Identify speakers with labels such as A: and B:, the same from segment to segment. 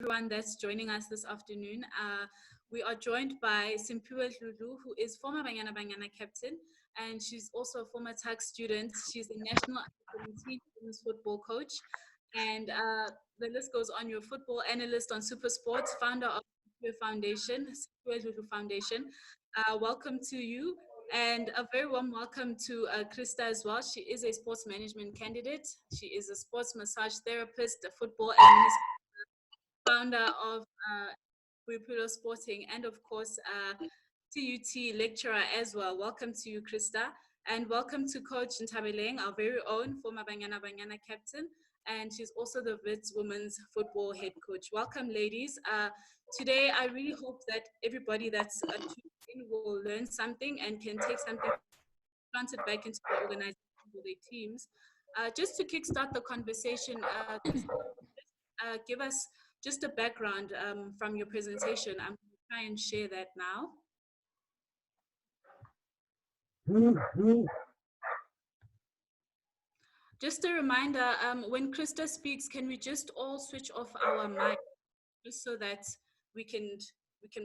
A: everyone that's joining us this afternoon. We are joined by Simphiwe Dludle, who is former Banyana Banyana captain, and she's also a former TAG student. She's a national under-17 women's football coach, and the list goes on. You're a football analyst on Super Sports, founder of the Simphiwe Dludle Foundation. Welcome to you, and a very warm welcome to Christa as well. She is a sports management candidate. She is a sports massage therapist, a football administrator, founder of Boipelo Sporting, and of course, TUT lecturer as well. Welcome to you, Christa, and welcome to Coach Nthabeleng, our very own former Banyana Banyana captain, and she's also the Wits women's football head coach. Welcome, ladies. Today, I really hope that everybody that's tuned in will learn something and can take something planted back into their organization or their teams. Just to kickstart the conversation, give us just a background from your presentation. I'm going to try and share that now. Just a reminder, when Christa speaks, can we just all switch off our mic just so that we can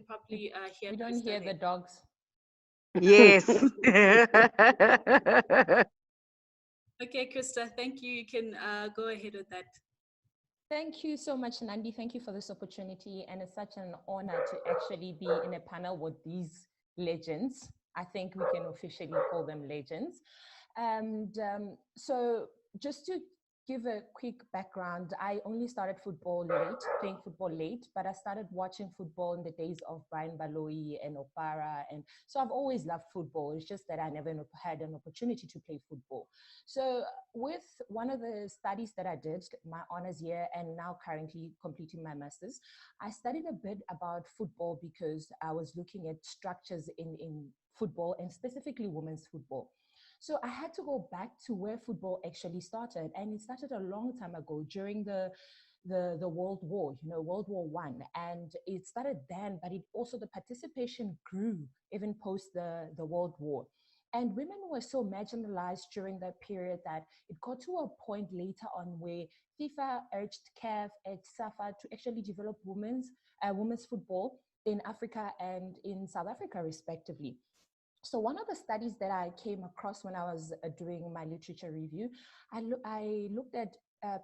A: properly hear?
B: We don't hear the dogs.
C: Yes.
A: Okay, Christa, thank you. You can go ahead with that.
B: Thank you so much, Nandi. Thank you for this opportunity. And it's such an honor to actually be in a panel with these legends. I think we can officially call them legends. And so just to give a quick background, I only started playing football late, but I started watching football in the days of Brian Baloyi and Opara. And so I've always loved football. It's just that I never had an opportunity to play football. So with one of the studies that I did, my honors year, and now currently completing my master's, I studied a bit about football because I was looking at structures in football and specifically women's football. So I had to go back to where football actually started, and it started a long time ago during the World War, World War I, and it started then. But it also the participation grew even post the World War, and women were so marginalized during that period that it got to a point later on where FIFA urged Kgamphe and SAFA to actually develop women's football in Africa and in South Africa, respectively. So one of the studies that I came across when I was doing my literature review, I looked at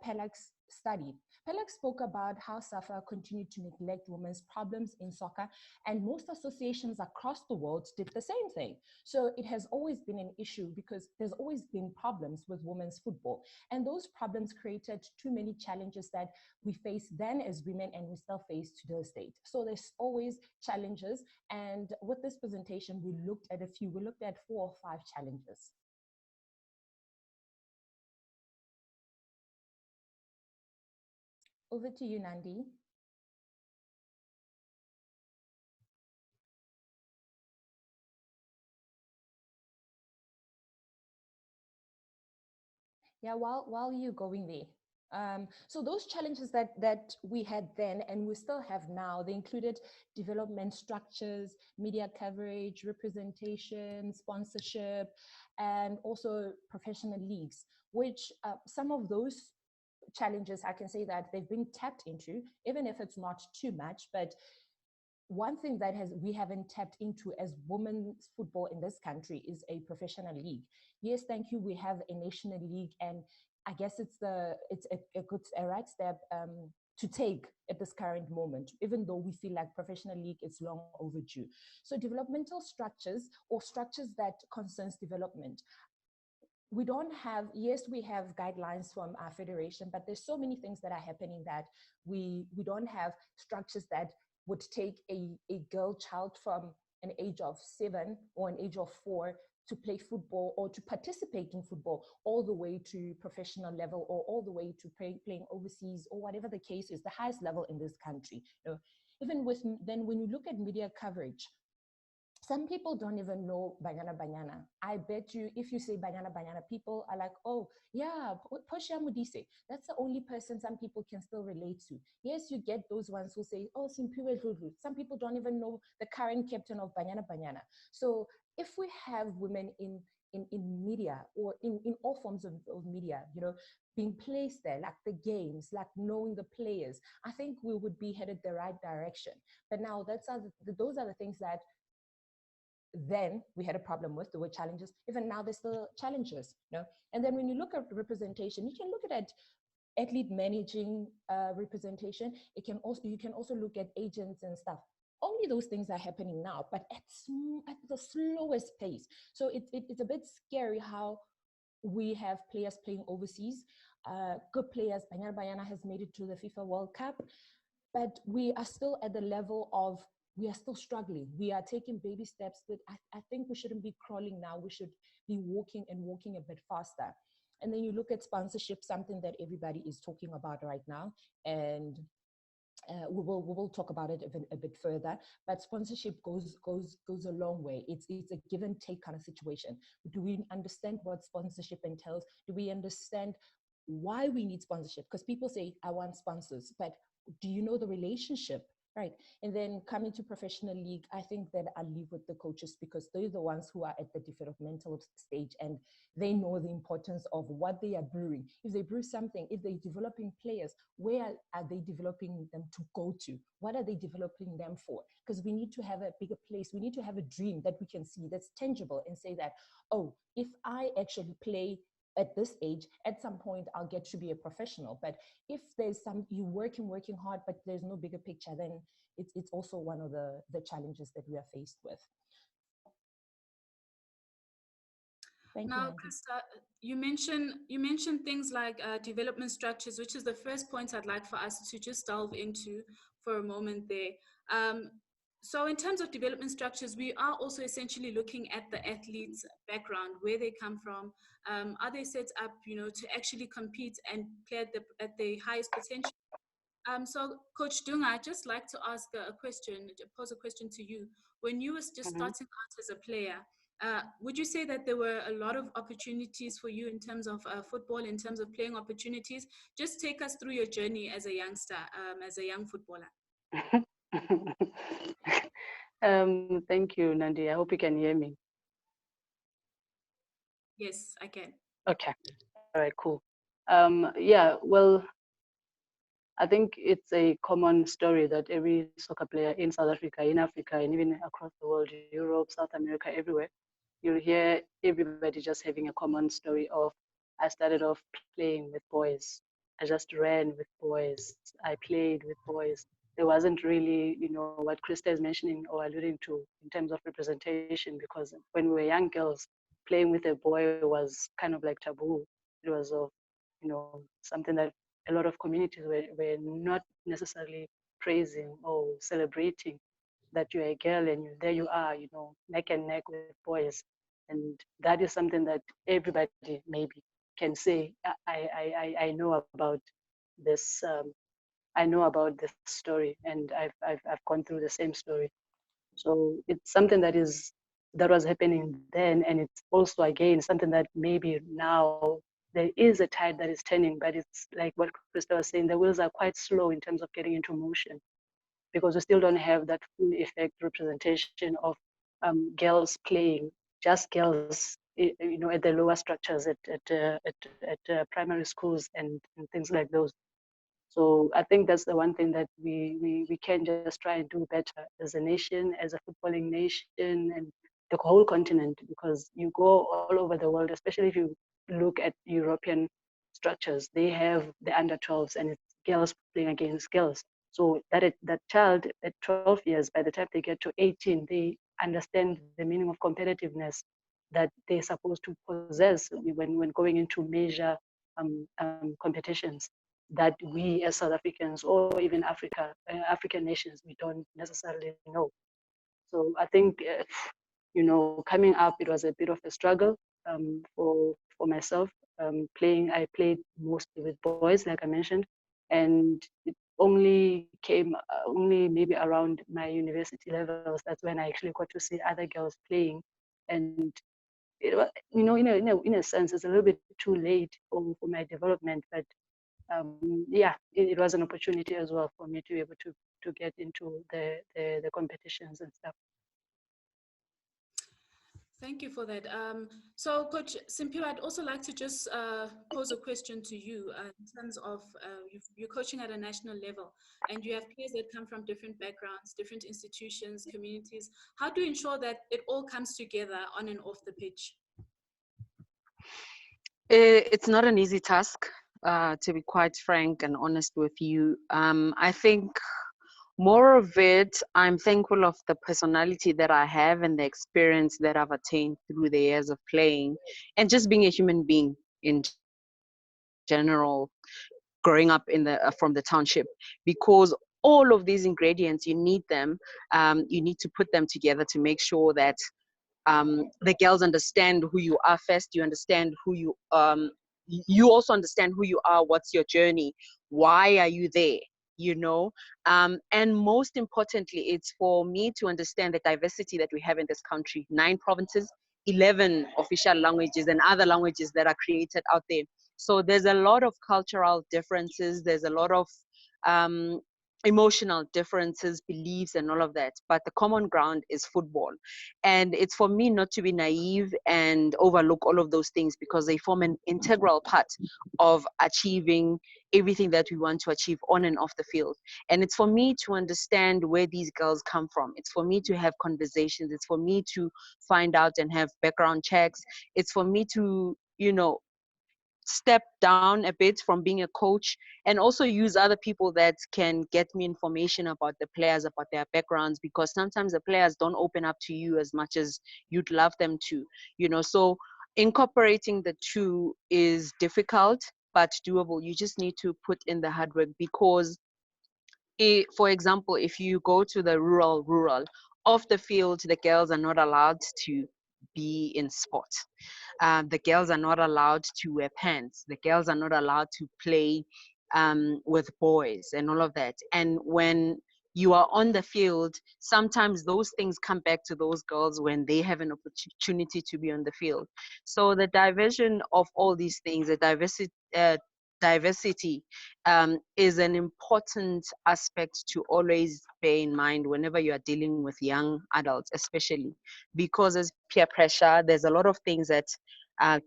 B: Pelak's study. Pelak spoke about how SAFA continued to neglect women's problems in soccer, and most associations across the world did the same thing. So it has always been an issue because there's always been problems with women's football. And those problems created too many challenges that we face then as women and we still face to this date. So there's always challenges. And with this presentation, we looked at 4 or 5 challenges. Over to you, Nandi. Yeah, while you're going there. So those challenges that we had then and we still have now, they included development structures, media coverage, representation, sponsorship, and also professional leagues, which some of those challenges, I can say that they've been tapped into, even if it's not too much. But one thing that we haven't tapped into as women's football in this country is a professional league. Yes, thank you. We have a national league, and I guess it's a right step to take at this current moment, even though we feel like professional league is long overdue. So developmental structures or structures that concerns development. We don't have, yes, we have guidelines from our federation, but there's so many things that are happening that we don't have structures that would take a girl child from an age of 7 or an age of 4 to play football or to participate in football all the way to professional level or all the way to playing overseas or whatever the case is, the highest level in this country. Even with, then when you look at media coverage, some people don't even know Banyana Banyana. I bet you, if you say Banyana Banyana, people are like, oh, yeah, Portia Modise. That's the only person some people can still relate to. Yes, you get those ones who say, oh, Simphiwe Dludle. Some people don't even know the current captain of Banyana Banyana. So if we have women in in media or in all forms of media, you know, being placed there, like the games, like knowing the players, I think we would be headed the right direction. But now those are the things that then we had a problem with. There were challenges. Even now there's still challenges, you know. And then when you look at representation, you can look at athlete managing representation. You can also look at agents and stuff. Only those things are happening now, but at the slowest pace. So it's a bit scary how we have players playing overseas, good players. Banyana Banyana has made it to the FIFA World Cup, but we are still at the level of, we are still struggling. We are taking baby steps, but I think we shouldn't be crawling now. We should be walking a bit faster. And then you look at sponsorship, something that everybody is talking about right now. And we will talk about it a bit further, but sponsorship goes a long way. It's a give and take kind of situation. Do we understand what sponsorship entails? Do we understand why we need sponsorship? Because people say, I want sponsors, but do you know the relationship? Right. And then coming to professional league, I think that I leave with the coaches, because they're the ones who are at the developmental stage and they know the importance of what they are brewing. If they brew something, if they're developing players, where are they developing them to go to? What are they developing them for? Because we need to have a bigger place. We need to have a dream that we can see, that's tangible, and say that, oh, if I actually play at this age, at some point I'll get to be a professional. But if there's you working hard, but there's no bigger picture, then it's also one of the challenges that we are faced with. Thank
A: now,
B: you,
A: Christa, you mentioned things like development structures, which is the first point I'd like for us to just delve into for a moment there. So in terms of development structures, we are also essentially looking at the athlete's background, where they come from. Are they set up, you know, to actually compete and play at the highest potential? So Coach Dunga, I'd just like to ask pose a question to you. When you were just starting out as a player, would you say that there were a lot of opportunities for you in terms of football, in terms of playing opportunities? Just take us through your journey as a youngster, as a young footballer.
D: Thank you, Nandi. I hope you can hear me.
A: Yes, I can.
D: Okay. All right, cool. Yeah, well, I think it's a common story that every soccer player in South Africa, in Africa, and even across the world, Europe, South America, everywhere, you'll hear everybody just having a common story of, I started off playing with boys. I just ran with boys. I played with boys. There wasn't really, you know, what Christa is mentioning or alluding to in terms of representation, because when we were young girls, playing with a boy was kind of like taboo. It was, you know, something that a lot of communities were not necessarily praising or celebrating, that you're a girl and there you are, you know, neck and neck with boys. And that is something that everybody maybe can say, I know about this. I know about this story, and I've gone through the same story. So it's something that was happening then, and it's also again something that maybe now there is a tide that is turning, but it's like what Christa was saying, the wheels are quite slow in terms of getting into motion, because we still don't have that full effect representation of girls playing, just girls, you know, at the lower structures, at primary schools and things like those. So I think that's the one thing that we can just try and do better as a nation, as a footballing nation, and the whole continent, because you go all over the world, especially if you look at European structures, they have the under 12s and it's girls playing against girls. So that child at 12 years, by the time they get to 18, they understand the meaning of competitiveness that they're supposed to possess when going into major competitions that we as South Africans or even African nations, we don't necessarily know. So I think, you know, coming up, it was a bit of a struggle for myself. I played mostly with boys, like I mentioned, and it only came only maybe around my university levels. That's when I actually got to see other girls playing, and it was, you know, in a sense, it's a little bit too late for my development, but yeah, it was an opportunity as well for me to be able to get into the competitions and stuff.
A: Thank you for that. So, Coach Simphiwe, I'd also like to just pose a question to you in terms of you're coaching at a national level, and you have players that come from different backgrounds, different institutions, communities. How do you ensure that it all comes together on and off the pitch?
C: It's not an easy task, to be quite frank and honest with you. I think more of it, I'm thankful of the personality that I have and the experience that I've attained through the years of playing and just being a human being in general, growing up in from the township, because all of these ingredients, you need them. You need to put them together to make sure that the girls understand who you are first. You understand who you also understand who you are, what's your journey, why are you there, you know. And most importantly, it's for me to understand the diversity that we have in this country. 9 provinces, 11 official languages, and other languages that are created out there. So there's a lot of cultural differences, there's a lot of emotional differences, beliefs, and all of that, but the common ground is football. And it's for me not to be naive and overlook all of those things, because they form an integral part of achieving everything that we want to achieve on and off the field. And it's for me to understand where these girls come from. It's for me to have conversations. It's for me to find out and have background checks. It's for me to, you know, step down a bit from being a coach and also use other people that can get me information about the players, about their backgrounds, because sometimes the players don't open up to you as much as you'd love them to, you know. So incorporating the two is difficult but doable. You just need to put in the hard work, because for example, if you go to the rural off the field, the girls are not allowed to be in sport. The girls are not allowed to wear pants. The girls are not allowed to play with boys and all of that. And when you are on the field, sometimes those things come back to those girls when they have an opportunity to be on the field. So the diversion of all these things, the diversity is an important aspect to always bear in mind whenever you are dealing with young adults, especially because as peer pressure, there's a lot of things that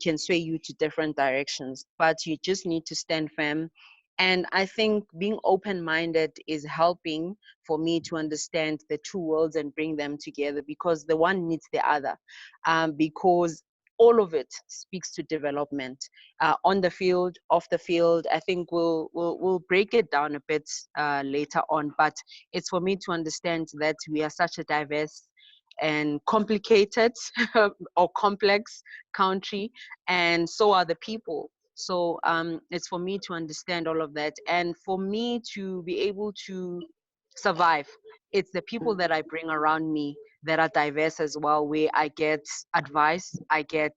C: can sway you to different directions, but you just need to stand firm. And I think being open-minded is helping for me to understand the two worlds and bring them together, because the one needs the other, because all of it speaks to development on the field, off the field. I think we'll break it down a bit later on, but it's for me to understand that we are such a diverse and complicated or complex country, and so are the people. So it's for me to understand all of that, and for me to be able to survive. It's the people that I bring around me that are diverse as well, where I get advice, I get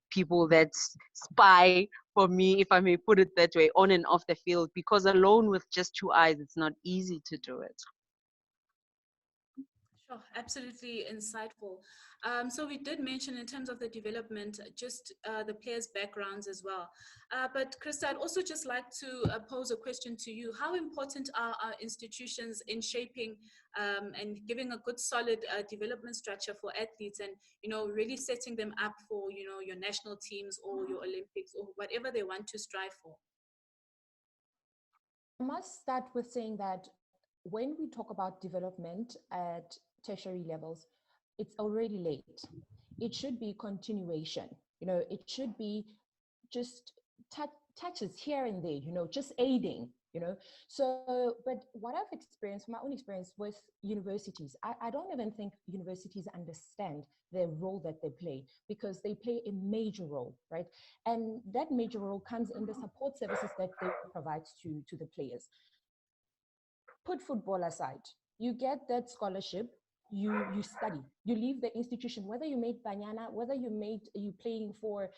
C: people that spy for me, if I may put it that way, on and off the field, because alone with just 2 eyes, it's not easy to do it.
A: Sure, absolutely insightful. So we did mention in terms of the development, just the players' backgrounds as well. But Christa, I'd also just like to pose a question to you. How important are our institutions in shaping and giving a good, solid development structure for athletes, and really setting them up for your national teams or your Olympics or whatever they want to strive for?
B: I must start with saying that when we talk about development at tertiary levels, it's already late. It should be continuation. It should be just touches here and there, just aiding, So, but what I've experienced, my own experience with universities, I don't even think universities understand the role that they play, because they play a major role, right? And that major role comes in the support services that they provide to the players. Put football aside, you get that scholarship, you study, you leave the institution, whether you made Banyana, whether you playing for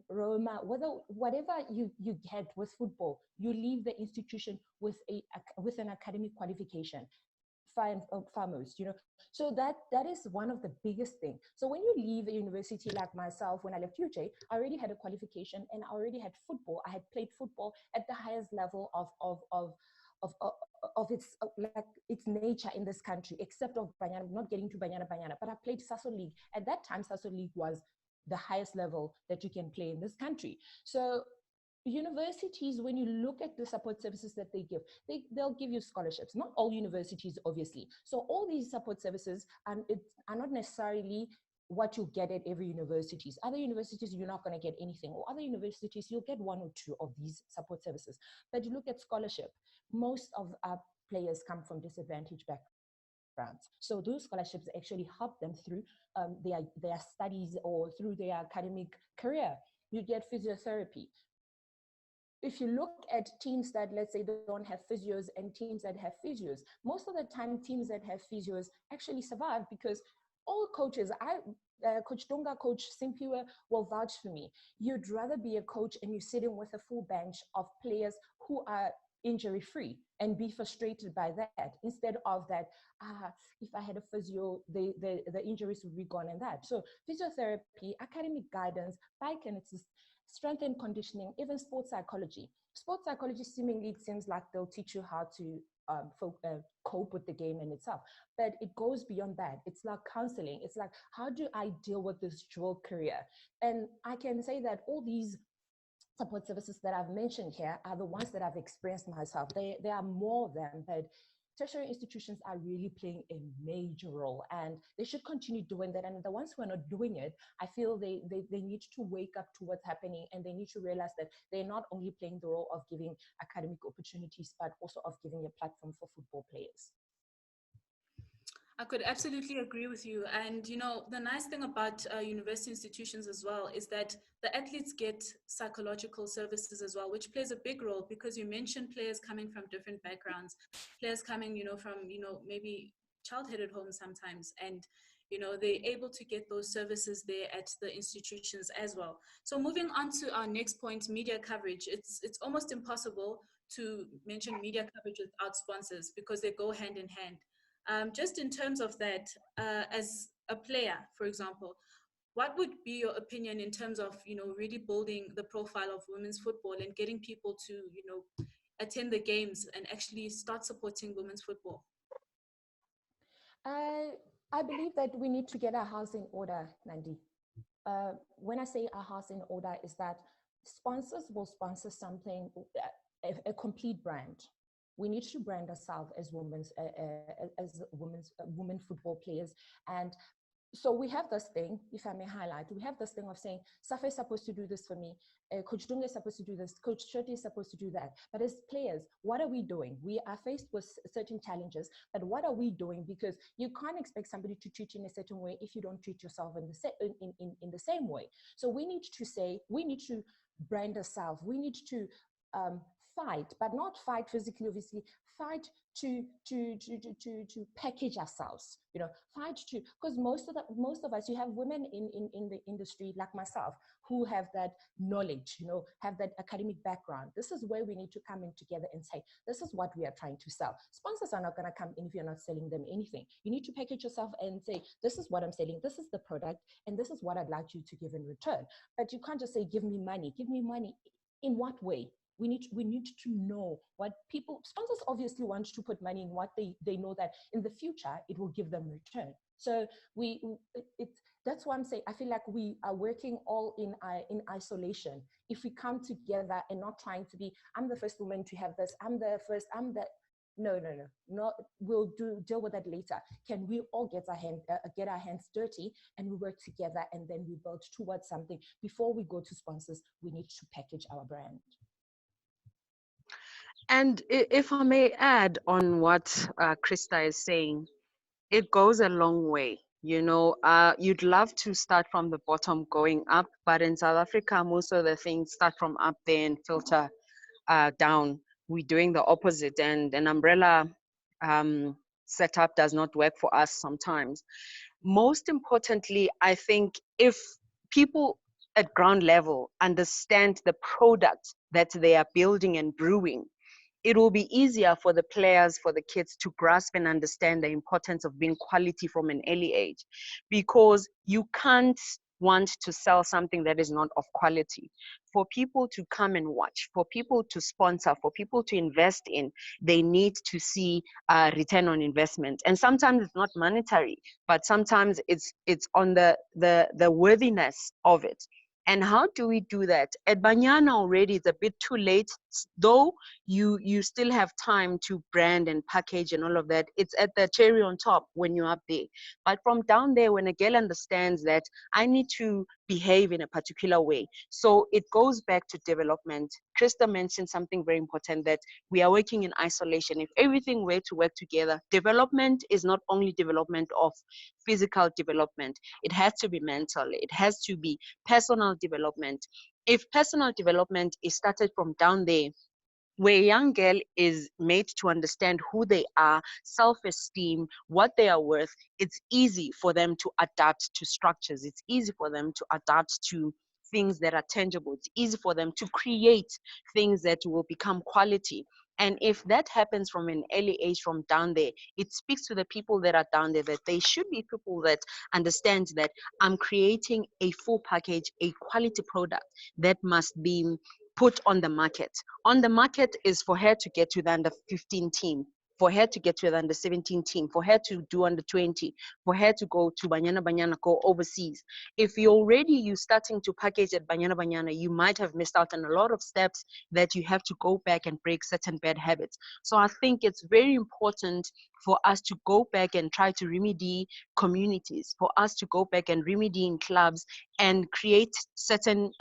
B: Roma, whatever you get with football, you leave the institution with an academic qualification, foremost, So that is one of the biggest things. So when you leave a university, like myself, when I left UJ, I already had a qualification and I already had football. I had played football at the highest level of its like its nature in this country, except of Banyana, not getting to Banyana. But I played Sasso League. At that time, Sasso League was the highest level that you can play in this country. So universities, when you look at the support services that they give, they'll give you scholarships. Not all universities, obviously. So all these support services are not necessarily what you get at every universities. Other universities, you're not going to get anything, or other universities, you'll get one or two of these support services. But you look at scholarship, most of our players come from disadvantaged backgrounds. So those scholarships actually help them through their studies or through their academic career. You get physiotherapy. If you look at teams that, let's say, don't have physios and teams that have physios, most of the time teams that have physios actually survive because all coaches, Coach Dunga, Coach Simphiwe will vouch for me. You'd rather be a coach and you're sitting with a full bench of players who are injury free and be frustrated by that, instead of that, if I had a physio, the injuries would be gone and that. So physiotherapy, academic guidance, biokinetics, strength and conditioning, even sports psychology. Sports psychology, seemingly, it seems like they'll teach you how to cope with the game in itself, but it goes beyond that. It's like counseling. It's like, how do I deal with this dual career? And I can say that all these support services that I've mentioned here are the ones that I've experienced myself. There are more of them, but tertiary institutions are really playing a major role, and they should continue doing that. And the ones who are not doing it, I feel they need to wake up to what's happening, and they need to realize that they're not only playing the role of giving academic opportunities, but also of giving a platform for football players.
A: I could absolutely agree with you. And, you know, the nice thing about university institutions as well is that the athletes get psychological services as well, which plays a big role, because you mentioned players coming from different backgrounds, players coming, you know, from, you know, maybe child-headed homes sometimes. And, you know, they're able to get those services there at the institutions as well. So moving on to our next point, media coverage. It's almost impossible to mention media coverage without sponsors, because they go hand in hand. Just in terms of that, as a player, for example, what would be your opinion in terms of, you know, really building the profile of women's football and getting people to, you know, attend the games and actually start supporting women's football?
B: I believe that we need to get our house in order, Nandi. When I say our house in order, is that sponsors will sponsor something, a complete brand. We need to brand ourselves as women football players. And so we have this thing, if I may highlight, we have this thing of saying, Safa is supposed to do this for me, Coach Dunga is supposed to do this, Coach Shoti is supposed to do that. But as players, what are we doing? We are faced with certain challenges, but what are we doing? Because you can't expect somebody to treat you in a certain way if you don't treat yourself in the same way. So we need to say, we need to brand ourselves, we need to fight, but not fight physically, obviously, fight to package ourselves, you know, fight to, because most of us, you have women in the industry like myself who have that knowledge, you know, have that academic background. This is where we need to come in together and say, this is what we are trying to sell. Sponsors are not going to come in if you're not selling them anything. You need to package yourself and say, this is what I'm selling, this is the product, and this is what I'd like you to give in return. But you can't just say, give me money. Give me money. In what way? We need to know what people, sponsors obviously want to put money in what they know that in the future it will give them return. So that's why I'm saying, I feel like we are working all in isolation. If we come together and not trying to be, I'm the first woman to have this, no, we'll deal with that later. Can we all get our hands dirty and we work together, and then we build towards something? Before we go to sponsors, we need to package our brand.
C: And if I may add on what Christa is saying, it goes a long way. You know, you'd love to start from the bottom going up, but in South Africa, most of the things start from up there and filter down. We're doing the opposite, and an umbrella setup does not work for us sometimes. Most importantly, I think if people at ground level understand the product that they are building and brewing, it will be easier for the players, for the kids to grasp and understand the importance of being quality from an early age, because you can't want to sell something that is not of quality. For people to come and watch, for people to sponsor, for people to invest in, they need to see a return on investment. And sometimes it's not monetary, but sometimes it's on the worthiness of it. And how do we do that? At Banyana already, it's a bit too late, though you still have time to brand and package and all of that. It's at the cherry on top when you're up there. But from down there, when a girl understands that I need to behave in a particular way, so it goes back to development. Christa mentioned something very important, that we are working in isolation. If everything were to work together, development is not only development of physical development, it has to be mental, it has to be personal development. If personal development is started from down there, where a young girl is made to understand who they are, self-esteem, what they are worth, it's easy for them to adapt to structures. It's easy for them to adapt to things that are tangible. It's easy for them to create things that will become quality. And if that happens from an early age, from down there, it speaks to the people that are down there that they should be people that understand that I'm creating a full package, a quality product that must be put on the market. On the market is for her to get to the under 15 team, for her to get to the under 17 team, for her to do under 20, for her to go to Banyana, go overseas. If you're starting to package at Banyana, you might have missed out on a lot of steps that you have to go back and break certain bad habits. So I think it's very important for us to go back and try to remedy communities, for us to go back and remedy in clubs and create certain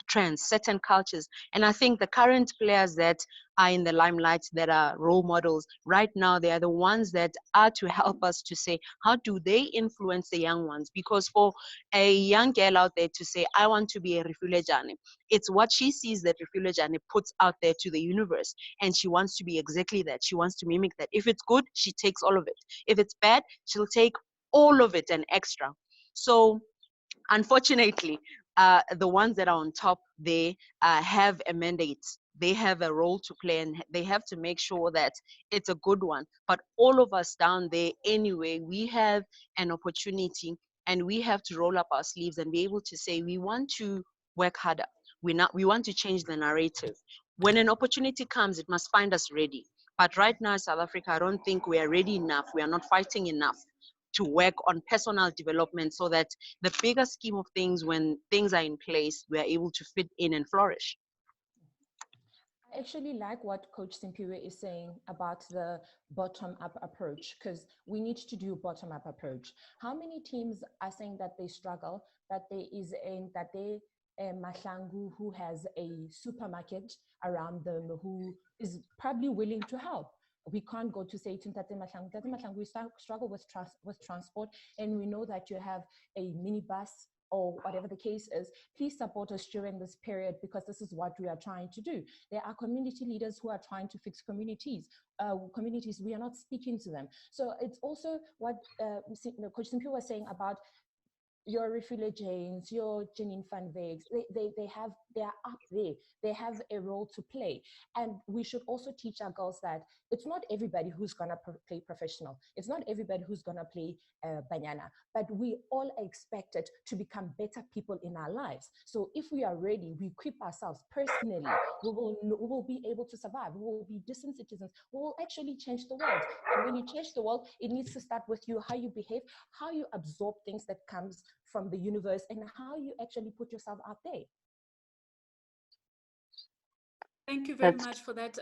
C: trends, certain cultures. And I think the current players that are in the limelight, that are role models right now, they are the ones that are to help us to say, how do they influence the young ones? Because for a young girl out there to say, I want to be a Rifulejane, it's what she sees that Rifulejane puts out there to the universe. And she wants to be exactly that. She wants to mimic that. If it's good, she takes all of it. If it's bad, she'll take all of it and extra. So unfortunately, the ones that are on top, they have a mandate. They have a role to play, and they have to make sure that it's a good one. But all of us down there, anyway, we have an opportunity, and we have to roll up our sleeves and be able to say, we want to work harder. We want to change the narrative. When an opportunity comes, it must find us ready. But right now in South Africa, I don't think we are ready enough. We are not fighting enough to work on personal development, so that the bigger scheme of things, when things are in place, we are able to fit in and flourish.
B: I actually like what Coach Simphiwe is saying about the bottom-up approach, because we need to do bottom-up approach. How many teams are saying that they struggle, that Mahlangu, who has a supermarket around them, who is probably willing to help? We can't go to say to Tate Mahlangu, we struggle with transport, and we know that you have a minibus or whatever the case is. Please support us during this period, because this is what we are trying to do. There are community leaders who are trying to fix communities. We are not speaking to them. So it's also what Coach Simphiwe was saying about your Refugee Janes, your Janine Van Veeks, they are up there. They have a role to play. And we should also teach our girls that it's not everybody who's gonna play professional. It's not everybody who's gonna play Banyana, but we all are expected to become better people in our lives. So if we are ready, we equip ourselves personally, we will be able to survive. We will be decent citizens. We will actually change the world. And when you change the world, it needs to start with you, how you behave, how you absorb things that comes from the universe, and how you actually put yourself out there.
A: Thank you very much for that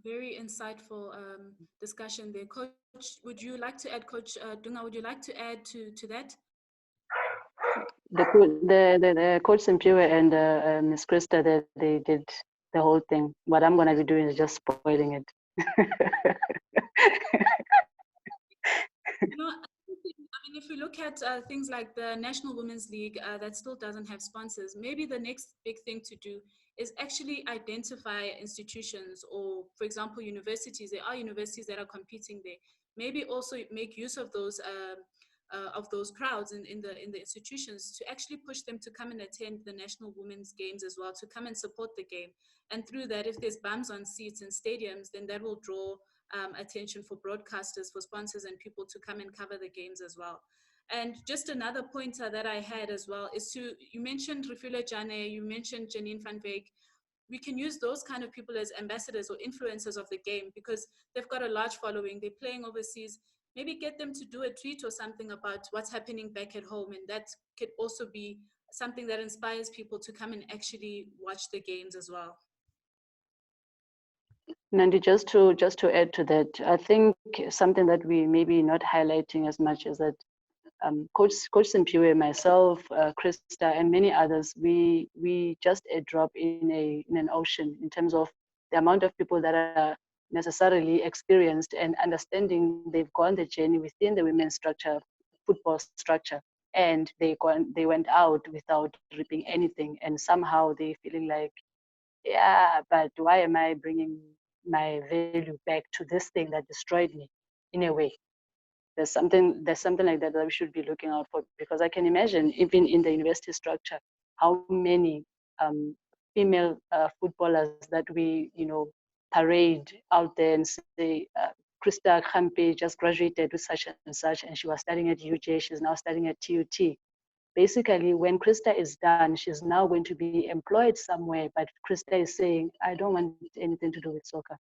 A: very insightful discussion there. Coach, would you like to add, Coach Dunga, would you like to add to that?
D: The Coach Simphiwe and Ms. Christa, they did the whole thing. What I'm going to be doing is just spoiling it.
A: I mean, if we look at things like the National Women's League that still doesn't have sponsors, maybe the next big thing to do is actually identify institutions, or, for example, universities. There are universities that are competing there. Maybe also make use of those crowds in the institutions to actually push them to come and attend the National Women's Games as well, to come and support the game. And through that, if there's bums on seats in stadiums, then that will draw attention for broadcasters, for sponsors, and people to come and cover the games as well. And just another pointer that I had as well is you mentioned Refilwe Jane, you mentioned Janine van Wyk. We can use those kind of people as ambassadors or influencers of the game because they've got a large following. They're playing overseas. Maybe get them to do a tweet or something about what's happening back at home. And that could also be something that inspires people to come and actually watch the games as well.
D: Nandi, just to add to that, I think something that we maybe not highlighting as much is that Coach Simphiwe, myself, Christa, and many others, we just a drop in an ocean in terms of the amount of people that are necessarily experienced and understanding they've gone the journey within the women's structure, football structure, and they went out without reaping anything, and somehow they feeling like, yeah, but why am I bringing my value back to this thing that destroyed me in a way? There's something like that we should be looking out for, because I can imagine even in the university structure how many female footballers that we parade out there and say Christa Kgamphe just graduated with such and such, and she was studying at UJ, she's now studying at TUT. Basically, when Christa is done, she's now going to be employed somewhere, but Christa is saying, I don't want anything to do with soccer.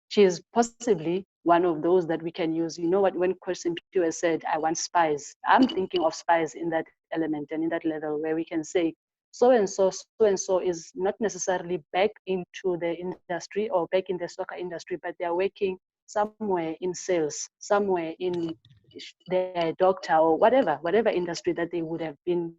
D: She is possibly one of those that we can use. You know what, when Question Pure said, I want spies, I'm thinking of spies in that element and in that level where we can say, so and so is not necessarily back into the industry or back in the soccer industry, but they are working somewhere in sales, somewhere in their doctor or whatever industry that they would have been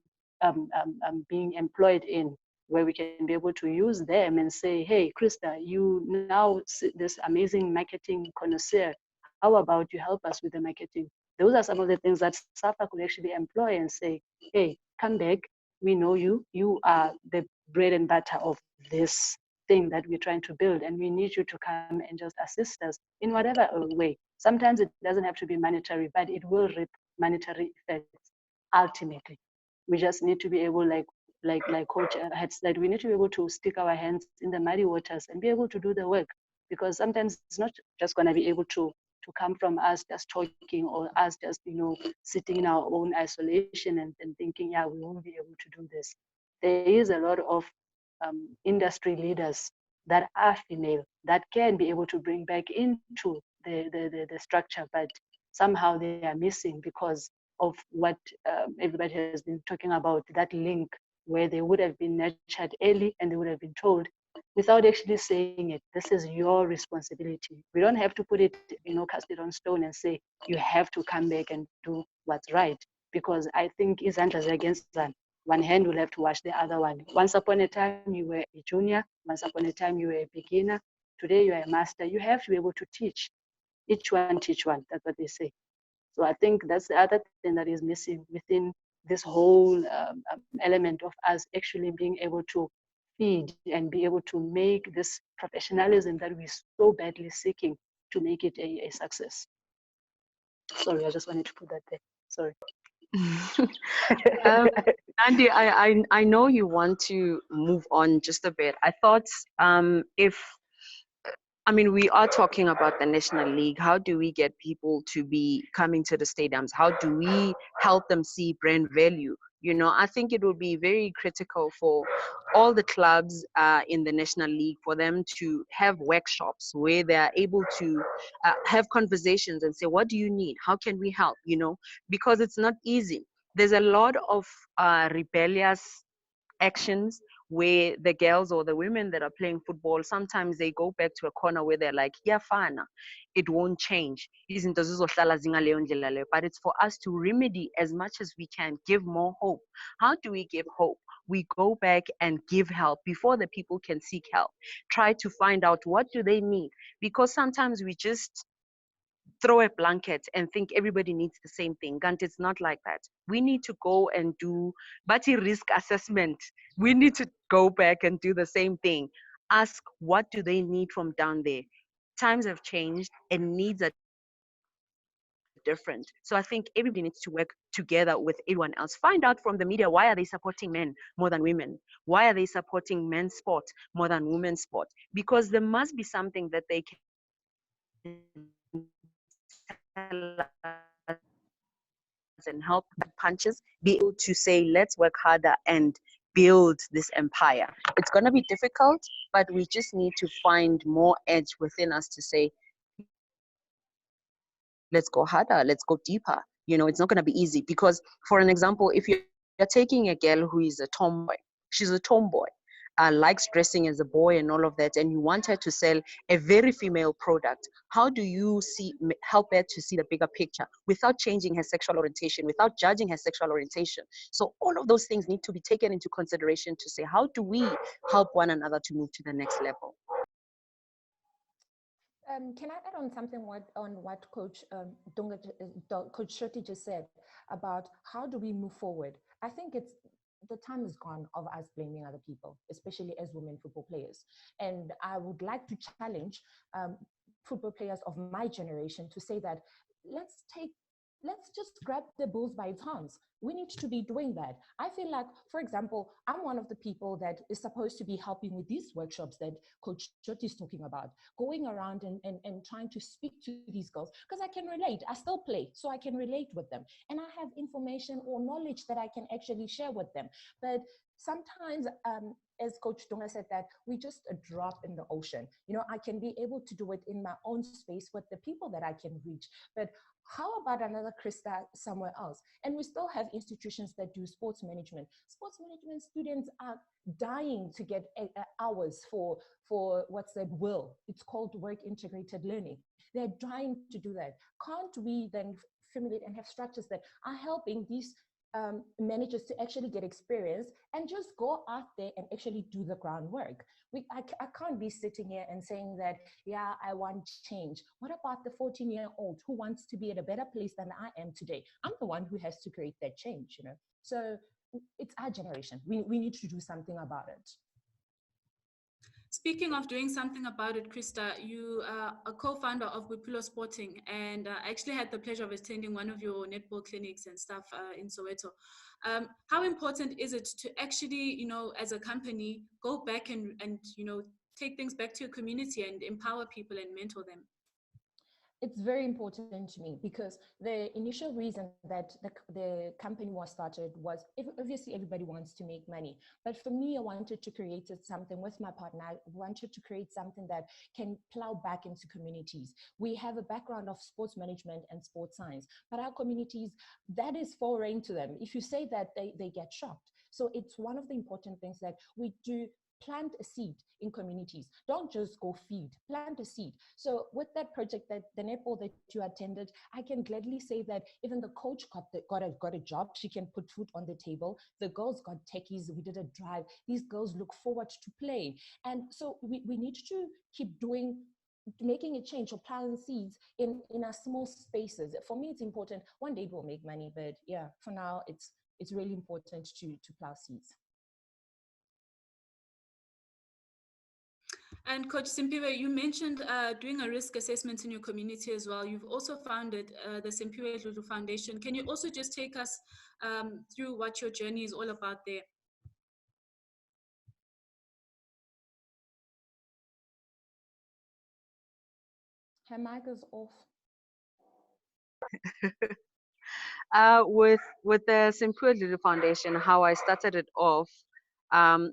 D: being employed in, where we can be able to use them and say, hey, Christa, you now this amazing marketing connoisseur, how about you help us with the marketing? Those are some of the things that SAFA could actually employ and say, hey, come back, we know you, you are the bread and butter of this thing that we're trying to build, and we need you to come and just assist us in whatever way. Sometimes it doesn't have to be monetary, but it will reap monetary effects ultimately. We just need to be able, like Coach had said, we need to be able to stick our hands in the muddy waters and be able to do the work, because sometimes it's not just going to be able to come from us just talking or us just sitting in our own isolation and thinking, yeah, we won't be able to do this. There is a lot of industry leaders that are female that can be able to bring back into the structure, but somehow they are missing because of what everybody has been talking about, that link where they would have been nurtured early and they would have been told without actually saying it, this is your responsibility. We don't have to put it, cast it on stone and say, you have to come back and do what's right. Because I think izandla against that. One hand will have to wash the other one. Once upon a time, you were a junior. Once upon a time, you were a beginner. Today, you are a master. You have to be able to teach. Each one teach one. That's what they say. So I think that's the other thing that is missing within this whole element of us actually being able to feed and be able to make this professionalism that we're so badly seeking to make it a success. Sorry, I just wanted to put that there. Sorry.
C: Nandi, I know you want to move on just a bit. I thought we are talking about the National League. How do we get people to be coming to the stadiums? How do we help them see brand value? I think it will be very critical for all the clubs in the National League for them to have workshops where they are able to have conversations and say, what do you need? How can we help? Because it's not easy. There's a lot of rebellious actions where the girls or the women that are playing football, sometimes they go back to a corner where they're like, yeah, fana, it won't change. But it's for us to remedy as much as we can, give more hope. How do we give hope? We go back and give help before the people can seek help. Try to find out what do they need, because sometimes we just throw a blanket and think everybody needs the same thing. And it's not like that. We need to go and do bati risk assessment. We need to go back and do the same thing. Ask, what do they need from down there? Times have changed and needs are different. So I think everybody needs to work together with everyone else. Find out from the media, why are they supporting men more than women? Why are they supporting men's sport more than women's sport? Because there must be something that they can tell us words and help punches, be able to say, let's work harder and build this empire. It's going to be difficult, but we just need to find more edge within us to say, let's go harder, let's go deeper. You know, it's not going to be easy because, for an example, if you're taking a girl who is a tomboy, she's a tomboy, likes dressing as a boy and all of that, and you want her to sell a very female product, how do you help her to see the bigger picture without changing her sexual orientation, without judging her sexual orientation? So all of those things need to be taken into consideration to say, how do we help one another to move to the next level?
B: Can I add on something on what Coach Coach Shoti just said about how do we move forward? I think the time is gone of us blaming other people, especially as women football players. And I would like to challenge football players of my generation to say that let's just grab the bulls by its horns. We need to be doing that. I feel like, for example, I'm one of the people that is supposed to be helping with these workshops that Coach Shoti is talking about, going around and trying to speak to these girls, because I can relate. I still play, so I can relate with them. And I have information or knowledge that I can actually share with them. But sometimes, as Coach Dunga said, that we just a drop in the ocean. You know, I can be able to do it in my own space with the people that I can reach. But how about another Christa somewhere else? And we still have institutions that do sports management. Sports management students are dying to get hours for what's that will. It's called work integrated learning. They're dying to do that. Can't we then formulate and have structures that are helping these managers to actually get experience and just go out there and actually do the groundwork? I can't be sitting here and saying that, yeah, I want change. What about the 14-year-old who wants to be at a better place than I am today? I'm the one who has to create that change, you know? So it's our generation. We need to do something about it.
A: Speaking of doing something about it, Christa, you are a co-founder of Wits Sporting, and I actually had the pleasure of attending one of your netball clinics and stuff in Soweto. How important is it to actually, you know, as a company, go back and you know, take things back to your community and empower people and mentor them?
B: It's very important to me because the initial reason that the company was started was, obviously everybody wants to make money. But for me, I wanted to create something with my partner. I wanted to create something that can plow back into communities. We have a background of sports management and sports science, but our communities, that is foreign to them. If you say that, they get shocked. So it's one of the important things that we do. Plant a seed in communities. Don't just go feed, plant a seed. So with that project, that the netball that you attended, I can gladly say that even the coach got a job. She can put food on the table. The girls got techies. We did a drive. These girls look forward to playing. And so we need to keep making a change or planting seeds in our small spaces. For me, it's important. One day we'll make money, but yeah, for now, it's really important to plow seeds.
A: And Coach Simphiwe, you mentioned doing a risk assessment in your community as well. You've also founded the Simphiwe Dludle Foundation. Can you also just take us through what your journey is all about there?
B: Her mic is off.
C: With the Simphiwe Dludle Foundation, how I started it off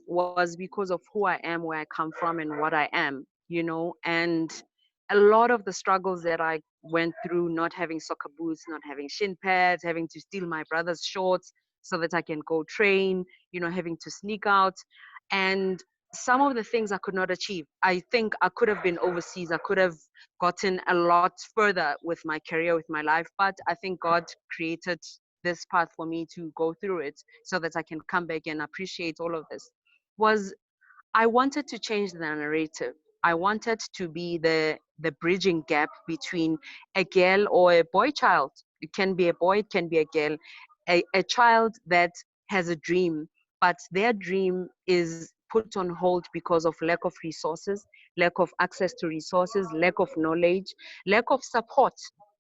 C: was because of who I am, where I come from, and what I am, you know, and a lot of the struggles that I went through, not having soccer boots, not having shin pads, having to steal my brother's shorts so that I can go train, you know, having to sneak out. And some of the things I could not achieve. I think I could have been overseas. I could have gotten a lot further with my career, with my life, but I think God created this path for me to go through it so that I can come back and appreciate all of this. Was I wanted to change the narrative. I wanted to be the bridging gap between a girl or a boy child. It can be a boy, it can be a girl, a child that has a dream, but their dream is put on hold because of lack of resources, lack of access to resources, lack of knowledge, lack of support.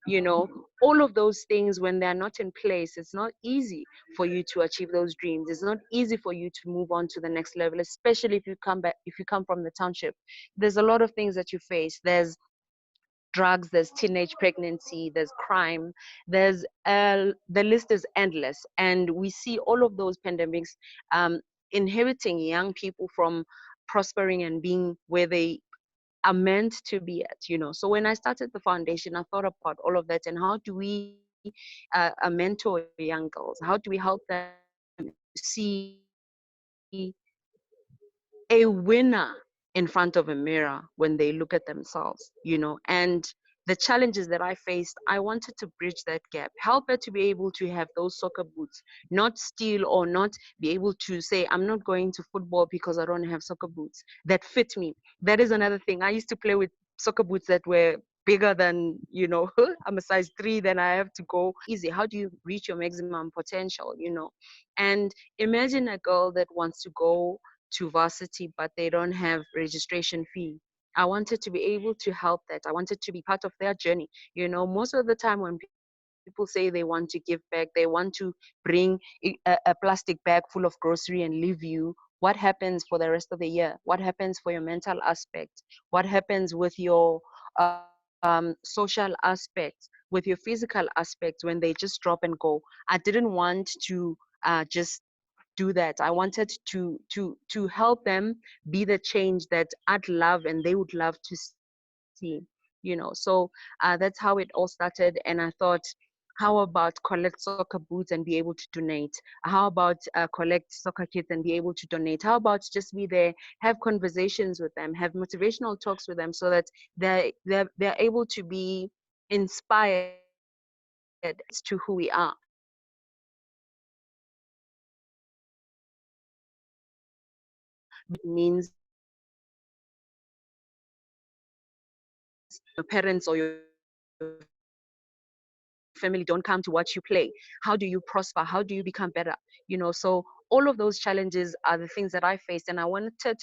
C: You know, all of those things, when they're not in place, it's not easy for you to achieve those dreams. It's not easy for you to move on to the next level, especially if you come from the township. There's a lot of things that you face. There's drugs, there's teenage pregnancy, there's crime, there's the list is endless. And we see all of those pandemics inhibiting young people from prospering and being where they are meant to be at, you know. So when I started the foundation, I thought about all of that and how do we mentor young girls? How do we help them see a winner in front of a mirror when they look at themselves, you know? And the challenges that I faced, I wanted to bridge that gap, help her to be able to have those soccer boots, not steal or not be able to say, I'm not going to football because I don't have soccer boots that fit me. That is another thing. I used to play with soccer boots that were bigger than, you know, I'm a size 3, then I have to go easy. How do you reach your maximum potential, you know? And imagine a girl that wants to go to varsity, but they don't have registration fee. I wanted to be able to help that. I wanted to be part of their journey. You know, most of the time when people say they want to give back, they want to bring a plastic bag full of grocery and leave you. What happens for the rest of the year? What happens for your mental aspect? What happens with your social aspect, with your physical aspect when they just drop and go? I didn't want to just do that. I wanted to help them be the change that I'd love and they would love to see, you know. So that's how it all started. And I thought, how about collect soccer boots and be able to donate? How about collect soccer kits and be able to donate? How about just be there, have conversations with them, have motivational talks with them so that they're able to be inspired to who we are. It means your parents or your family don't come to watch you play. How do you prosper? How do you become better? You know, so all of those challenges are the things that I faced, and I wanted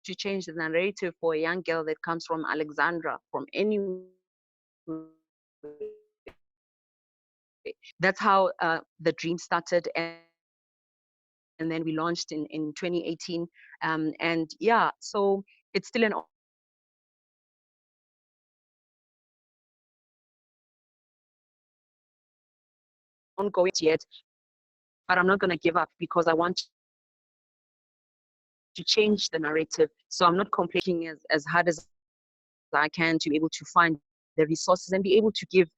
C: to change the narrative for a young girl that comes from Alexandra, from anywhere. That's how the dream started, and then we launched in 2018, and yeah, so it's still an ongoing yet, but I'm not going to give up because I want to change the narrative. So I'm not complaining as hard as I can to be able to find the resources and be able to give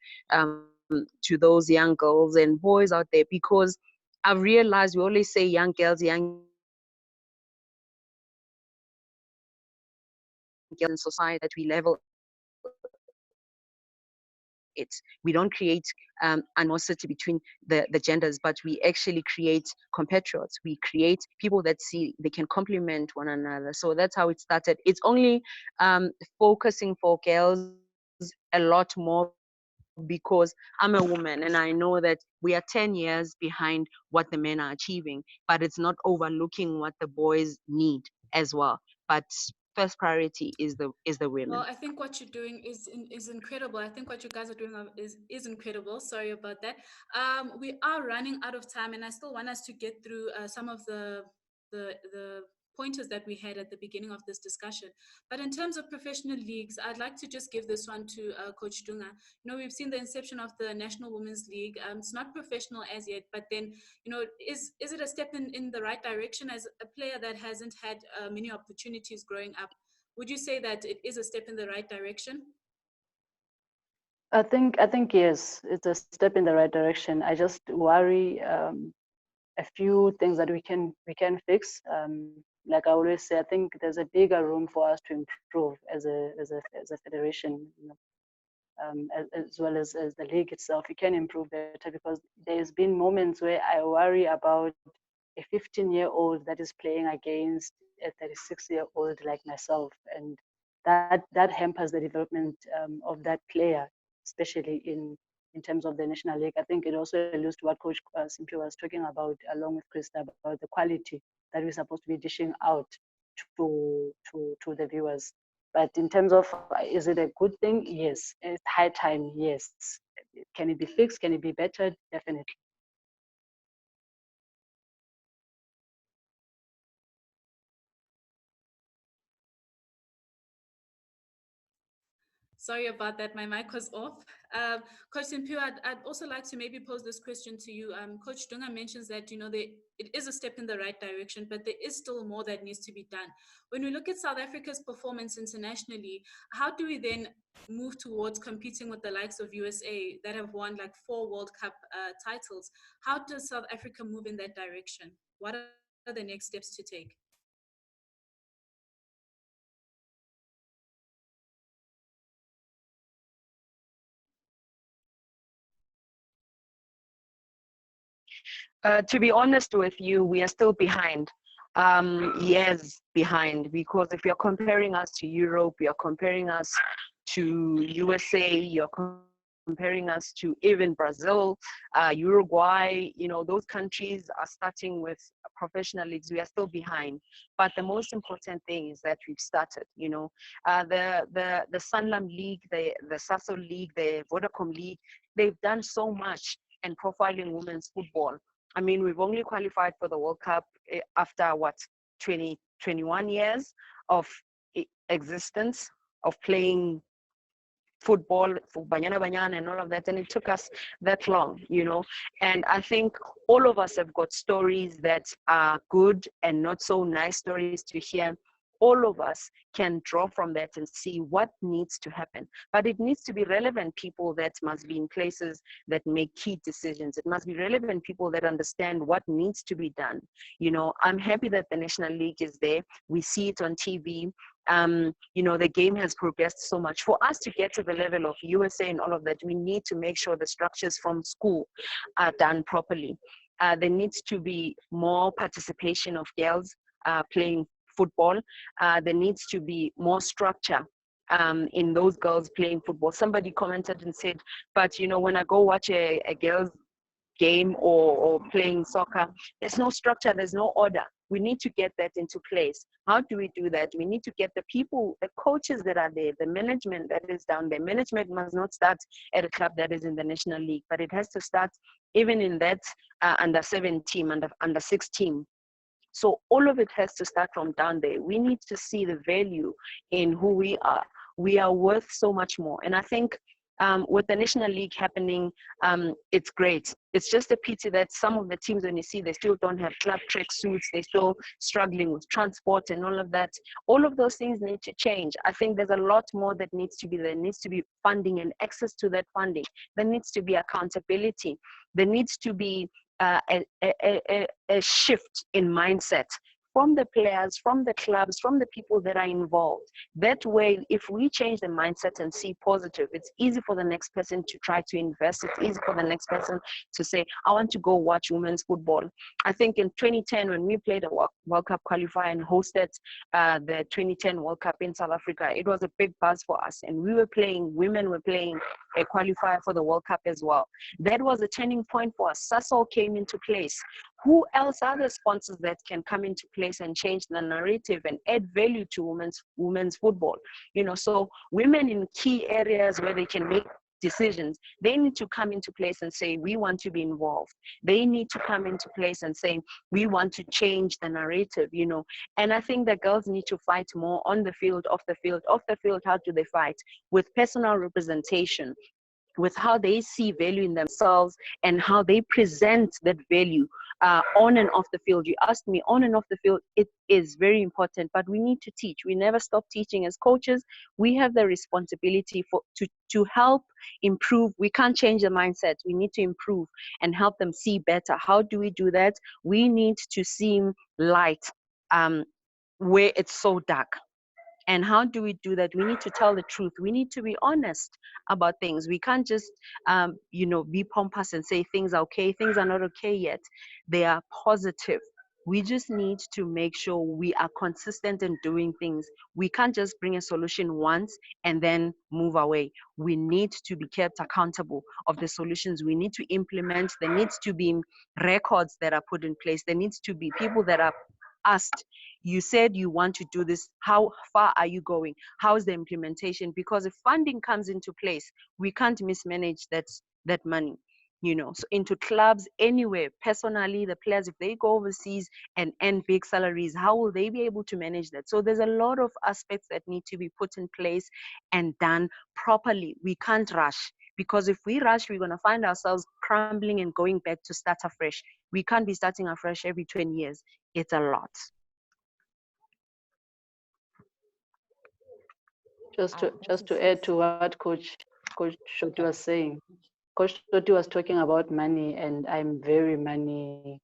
C: to those young girls and boys out there, because I've realized we always say young girls, young girls in society, that we level it. We don't create animosity between the genders, but we actually create compatriots. We create people that see they can complement one another. So that's how it started. It's only focusing for girls a lot more because I'm a woman and I know that we are 10 years behind what the men are achieving, but it's not overlooking what the boys need as well. But first priority is the women.
A: Well, I think what you're doing is incredible. I think what you guys are doing is incredible. Sorry about that. We are running out of time, and I still want us to get through some of the pointers that we had at the beginning of this discussion. But in terms of professional leagues, I'd like to just give this one to Coach Dunga. You know, we've seen the inception of the National Women's League. It's not professional as yet, but then, you know, is it a step in the right direction as a player that hasn't had many opportunities growing up? Would you say that it is a step in the right direction?
D: I think yes, it's a step in the right direction. I just worry a few things that we can fix. Like I always say, I think there's a bigger room for us to improve as a federation, you know, as well as the league itself. We can improve better because there's been moments where I worry about a 15-year-old that is playing against a 36-year-old like myself, and that hampers the development of that player, especially in terms of the national league. I think it also alludes to what Coach Simphiwe was talking about, along with Christa, about the quality that we're supposed to be dishing out to the viewers. But in terms of is it a good thing? Yes. It's high time. Yes. Can it be fixed? Can it be better? Definitely.
A: Sorry about that. My mic was off. Coach Simphiwe, I'd also like to maybe pose this question to you. Coach Dunga mentions that, it is a step in the right direction, but there is still more that needs to be done. When we look at South Africa's performance internationally, how do we then move towards competing with the likes of USA that have won like 4 World Cup titles? How does South Africa move in that direction? What are the next steps to take?
C: To be honest with you, we are still behind. Years behind, because if you're comparing us to Europe, you're comparing us to USA, you're comparing us to even Brazil, Uruguay, those countries are starting with professional leagues. We are still behind. But the most important thing is that we've started, the Sanlam League, the Sasol League, the Vodacom League, they've done so much in profiling women's football. I mean, we've only qualified for the World Cup after 21 years of existence, of playing football for Banyana Banyana and all of that, and it took us that long, and I think all of us have got stories that are good and not so nice stories to hear. All of us can draw from that and see what needs to happen, but it needs to be relevant people that must be in places that make key decisions. It must be relevant people that understand what needs to be done. I'm happy that the National League is there. We see it on TV. The game has progressed so much. For us to get to the level of USA and all of that, we need to make sure the structures from school are done properly. There needs to be more participation of girls playing football. There needs to be more structure in those girls playing football. Somebody commented and said, but when I go watch a girls game or playing soccer, there's no structure, there's no order. We need to get that into place. How do we do that? We need to get the people, the coaches that are there, the management that is down there. Management must not start at a club that is in the National League, but it has to start even in that under 7 team, under 6 team. So all of it has to start from down there. We need to see the value in who we are. We are worth so much more. And I think with the National League happening, it's great. It's just a pity that some of the teams, when you see, they still don't have club track suits. They're still struggling with transport and all of that. All of those things need to change. I think there's a lot more that needs to be there. There needs to be funding and access to that funding. There needs to be accountability. There needs to be a shift in mindset from the players, from the clubs, from the people that are involved. That way, if we change the mindset and see positive, it's easy for the next person to try to invest. It's easy for the next person to say, I want to go watch women's football. I think in 2010, when we played a World Cup qualifier and hosted the 2010 World Cup in South Africa, it was a big buzz for us. And women were playing a qualifier for the World Cup as well. That was a turning point for us. Sasol came into place. Who else are the sponsors that can come into place and change the narrative and add value to women's football? So women in key areas where they can make decisions, they need to come into place and say, we want to be involved. They need to come into place and say, we want to change the narrative, And I think that girls need to fight more on the field, off the field. Off the field, how do they fight? With personal representation, with how they see value in themselves and how they present that value on and off the field. You asked me, on and off the field, it is very important, but we need to teach. We never stop teaching. As coaches, we have the responsibility to help improve. We can't change the mindset. We need to improve and help them see better. How do we do that? We need to see light where it's so dark. And how do we do that? We need to tell the truth. We need to be honest about things. We can't just, be pompous and say things are okay. Things are not okay yet. They are positive. We just need to make sure we are consistent in doing things. We can't just bring a solution once and then move away. We need to be kept accountable of the solutions we need to implement. There needs to be records that are put in place. There needs to be people that are asked, you said you want to do this, how far are you going? How is the implementation? Because if funding comes into place, we can't mismanage that money. So into clubs anywhere. Personally, the players, if they go overseas and earn big salaries, how will they be able to manage that? So there's a lot of aspects that need to be put in place and done properly. We can't rush, because if we rush, we're going to find ourselves crumbling and going back to start afresh. We can't be starting afresh every 20 years. It's a lot.
D: Just to add to what Coach Shoti was saying, Coach Shoti was talking about money, and I'm very money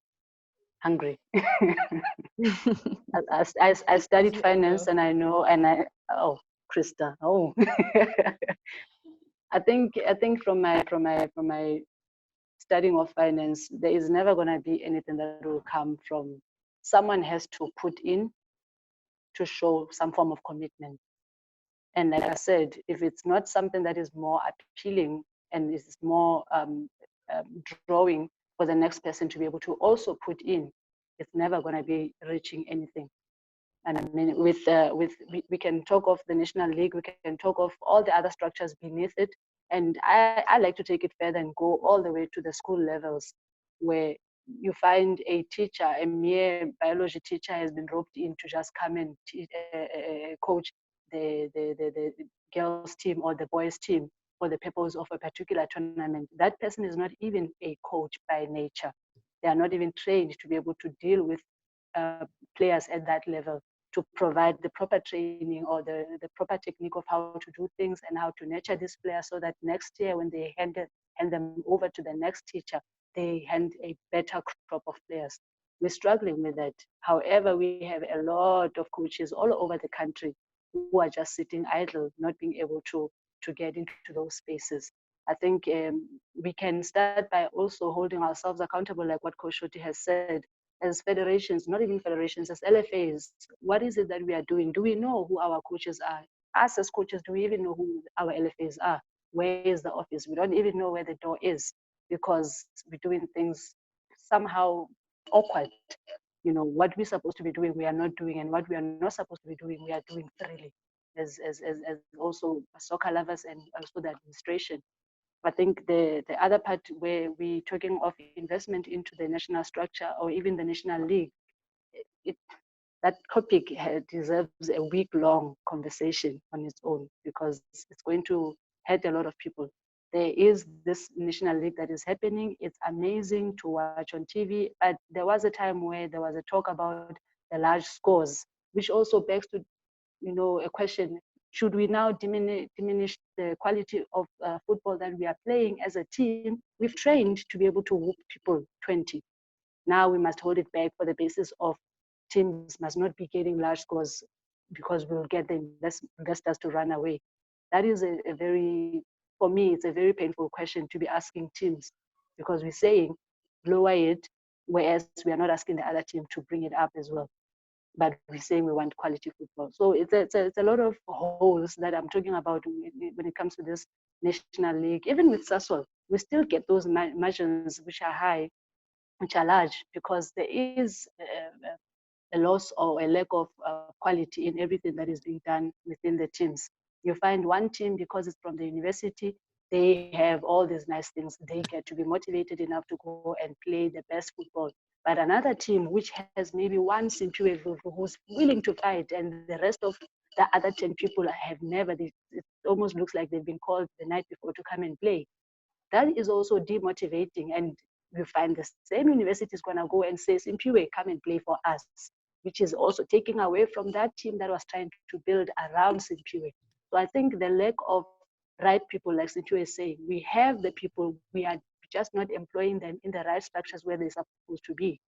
D: hungry. I studied finance, and I know, oh, Christa, oh. I think from my studying of finance, there is never going to be anything that will come from, someone has to put in to show some form of commitment. And like I said, if it's not something that is more appealing and is more drawing for the next person to be able to also put in, it's never going to be reaching anything. And I mean, we can talk of the National League, we can talk of all the other structures beneath it. And I like to take it further and go all the way to the school levels, where you find a teacher, a mere biology teacher, has been roped in to just come and coach the girls team or the boys team for the purpose of a particular tournament. That person is not even a coach by nature. They are not even trained to be able to deal with players at that level, to provide the proper training or the proper technique of how to do things and how to nurture these players, so that next year when they hand them over to the next teacher, they hand a better crop of players. We're struggling with that. However, we have a lot of coaches all over the country who are just sitting idle, not being able to get into those spaces. I think we can start by also holding ourselves accountable, like what Coach Shoti has said, as federations, not even federations, as LFAs. What is it that we are doing? Do we know who our coaches are? Us as coaches, do we even know who our LFAs are? Where is the office? We don't even know where the door is, because we're doing things somehow awkward. What we're supposed to be doing, we are not doing, and what we are not supposed to be doing, we are doing freely, as also soccer lovers and also the administration. I think the other part where we're talking of investment into the national structure or even the national league, that topic deserves a week-long conversation on its own, because it's going to hurt a lot of people. There is this national league that is happening. It's amazing to watch on TV, but there was a time where there was a talk about the large scores, which also begs to, a question: should we now diminish the quality of football that we are playing as a team? We've trained to be able to whoop people 20. Now we must hold it back for the basis of teams must not be getting large scores, because we'll get the investors to run away. That is a very, for me, it's a very painful question to be asking teams, because we're saying lower it, whereas we are not asking the other team to bring it up as well. But we're saying we want quality football. So it's a lot of holes that I'm talking about when it comes to this national league. Even with Sasol, we still get those margins which are high, which are large, because there is a loss or a lack of quality in everything that is being done within the teams. You find one team, because it's from the university, they have all these nice things. They get to be motivated enough to go and play the best football. But another team which has maybe one Simphiwe Dludle who's willing to fight, and the rest of the other 10 people have never, it almost looks like they've been called the night before to come and play. That is also demotivating. And you find the same university is going to go and say, Simphiwe, come and play for us, which is also taking away from that team that was trying to build around Simphiwe. So I think the lack of right people, like Simphiwe is saying, we have the people, we are just not employing them in the right structures where they're supposed to be.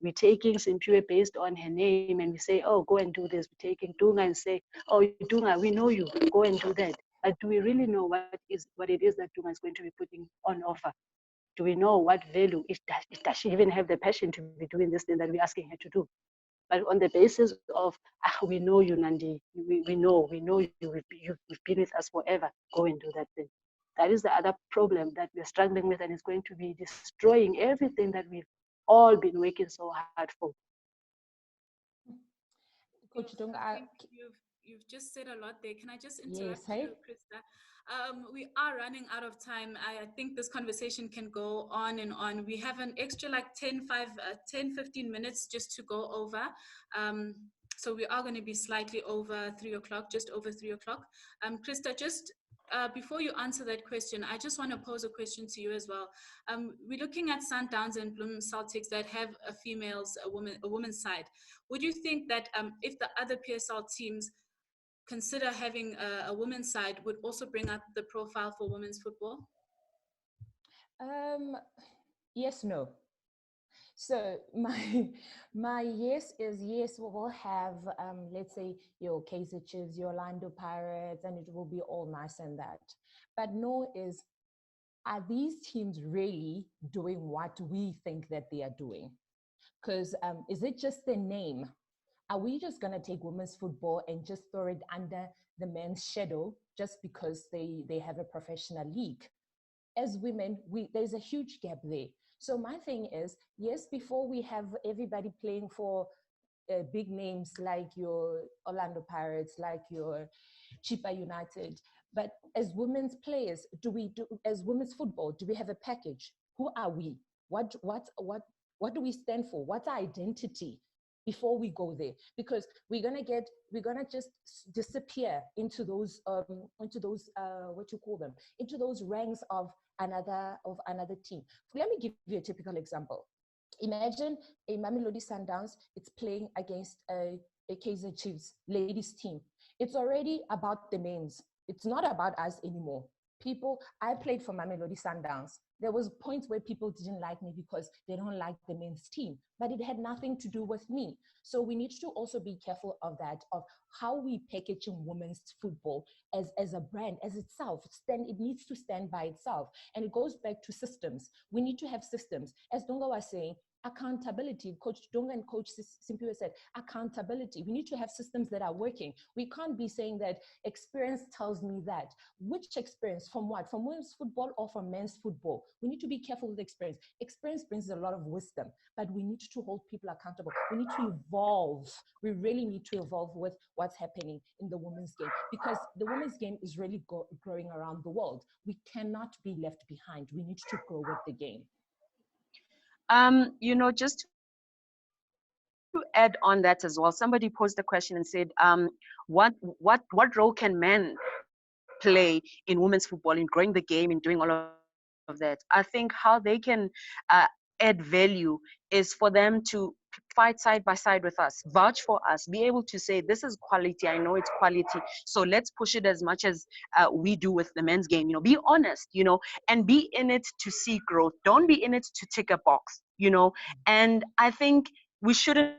D: We're taking Simphiwe based on her name, and we say, oh, go and do this. We're taking Dunga and say, oh, Dunga, we know you, go and do that. But do we really know what it is that Dunga is going to be putting on offer? Do we know what value does she even have the passion to be doing this thing that we're asking her to do? But on the basis of, we know you, Nandi, we know you, you've been with us forever, go and do that thing. That is the other problem that we're struggling with, and it's going to be destroying everything that we've all been working so hard for.
B: Coach Dunga,
A: you've just said a lot there. Can I just interrupt you, Christa? We are running out of time. I think this conversation can go on and on. We have an extra like 15 minutes just to go over. So we are going to be slightly over 3 o'clock, just over 3 o'clock. Christa, just before you answer that question, I just want to pose a question to you as well. We're looking at Sundowns and Bloem Celtics that have a women's side. Would you think that if the other PSL teams consider having a women's side would also bring up the profile for women's football?
B: Yes, no. So my yes is yes, we will have let's say your Kaizer Chiefs, your Orlando Pirates, and it will be all nice and that. But no is, are these teams really doing what we think that they are doing? Because is it just the name? Are we just going to take women's football and just throw it under the men's shadow just because they have a professional league? As women, there's a huge gap there. So my thing is, yes, before we have everybody playing for big names like your Orlando Pirates, like your Chipa United, but as women's players, as women's football, do we have a package? Who are we? What do we stand for? What's our identity before we go there? Because we're gonna just disappear into those what you call them, into those ranks of another team. Let me give you a typical example. Imagine a Mamelodi Sundowns, it's playing against a Kaizer Chiefs ladies team. It's already about the names. It's not about us anymore. I played for Mamelodi Sundowns. There was points where people didn't like me because they don't like the men's team, but it had nothing to do with me. So we need to also be careful of that, of how we packaging women's football as a brand, as itself. It needs to stand by itself. And it goes back to systems. We need to have systems. As Donga was saying, accountability. Coach Donga and Coach Simphiwe said, accountability. We need to have systems that are working. We can't be saying that experience tells me that. Which experience? From what? From women's football or from men's football? We need to be careful with experience. Experience brings a lot of wisdom, but we need to hold people accountable. We need to evolve. We really need to evolve with what's happening in the women's game, because the women's game is really growing around the world. We cannot be left behind. We need to grow with the game.
C: Just to add on that as well, somebody posed a question and said, what role can men play in women's football, in growing the game, in doing all of that? I think how they can add value is for them to fight side by side with us, vouch for us, be able to say, this is quality, I know it's quality, so let's push it as much as we do with the men's game. Be honest, and be in it to see growth. Don't be in it to tick a box, and I think we shouldn't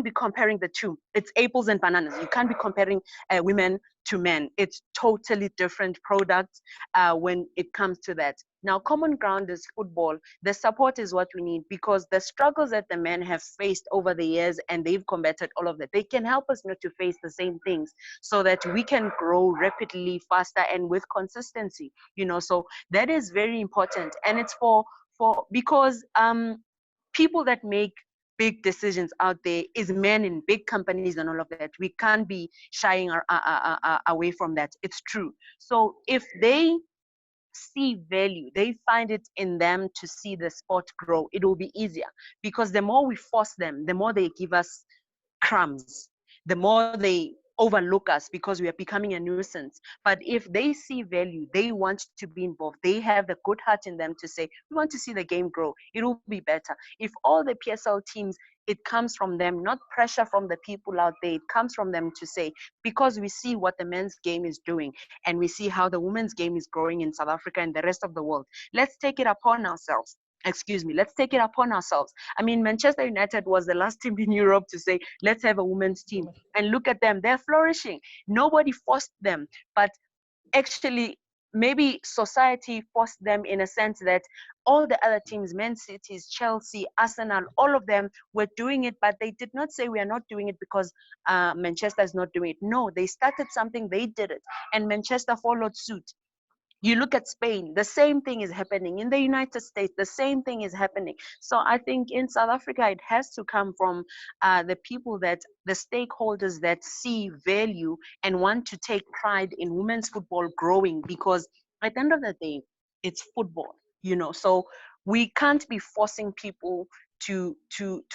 C: be comparing the two. It's apples and bananas. You can't be comparing women to men. It's totally different products when it comes to that. Now, common ground is football. The support is what we need, because the struggles that the men have faced over the years, and they've combated all of that, they can help us not to face the same things, so that we can grow rapidly, faster, and with consistency. So that is very important, and it's because people that make big decisions out there is men in big companies and all of that. We can't be shying away from that. It's true. So if they see value, they find it in them to see the sport grow, it will be easier, because the more we force them, the more they give us crumbs, the more they overlook us, because we are becoming a nuisance. But if they see value, they want to be involved, they have the good heart in them to say, we want to see the game grow, it will be better. If all the PSL teams, it comes from them, not pressure from the people out there, it comes from them to say, because we see what the men's game is doing, and we see how the women's game is growing in South Africa and the rest of the world, let's take it upon ourselves. Let's take it upon ourselves. I mean, Manchester United was the last team in Europe to say, let's have a women's team. And look at them, they're flourishing. Nobody forced them, but actually, maybe society forced them, in a sense that all the other teams, Man City, Chelsea, Arsenal, all of them were doing it, but they did not say we are not doing it because Manchester is not doing it. No, they started something, they did it, and Manchester followed suit. You look at Spain, the same thing is happening. In the United States, the same thing is happening. So I think in South Africa, it has to come from the people, that the stakeholders that see value and want to take pride in women's football growing, because at the end of the day, it's football, you know. So we can't be forcing people to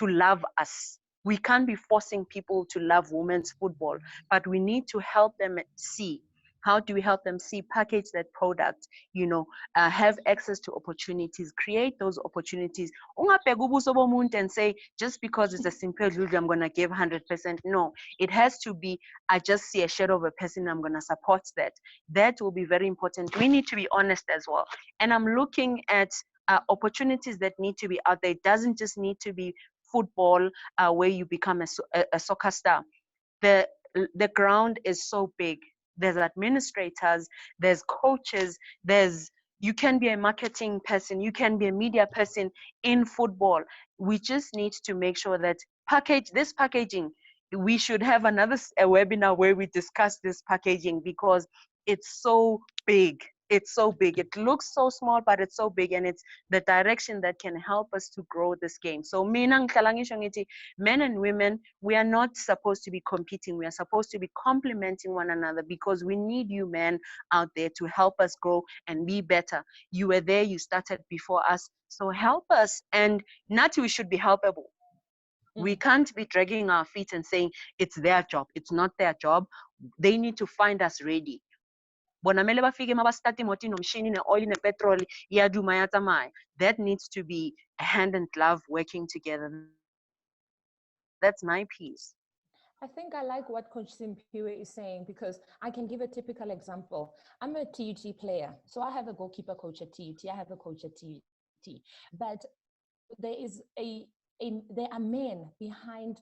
C: love us. We can't be forcing people to love women's football, but we need to help them see. How do we help them see, package that product, you know, have access to opportunities, create those opportunities. Ungabheka ubuso bomuntu and say, just because it's a Simphiwe Dludle, I'm going to give 100%. No, it has to be, I just see a shadow of a person, I'm going to support that. That will be very important. We need to be honest as well. And I'm looking at opportunities that need to be out there. It doesn't just need to be football where you become a soccer star. The ground is so big. There's administrators, there's coaches, you can be a marketing person, you can be a media person in football. We just need to make sure that packaging, we should have a webinar where we discuss this packaging, because it's so big. It's so big. It looks so small, but it's so big, and it's the direction that can help us to grow this game. So men and women, we are not supposed to be competing. We are supposed to be complementing one another, because we need you men out there to help us grow and be better. You were there, you started before us, so help us. And not we should be helpable. We can't be dragging our feet and saying it's their job. It's not their job. They need to find us ready. That needs to be a hand and glove working together. That's my piece.
B: I think I like what Coach Simphiwe is saying, because I can give a typical example. I'm a TUT player, so I have a goalkeeper coach at TUT, I have a coach at TUT, but there are men behind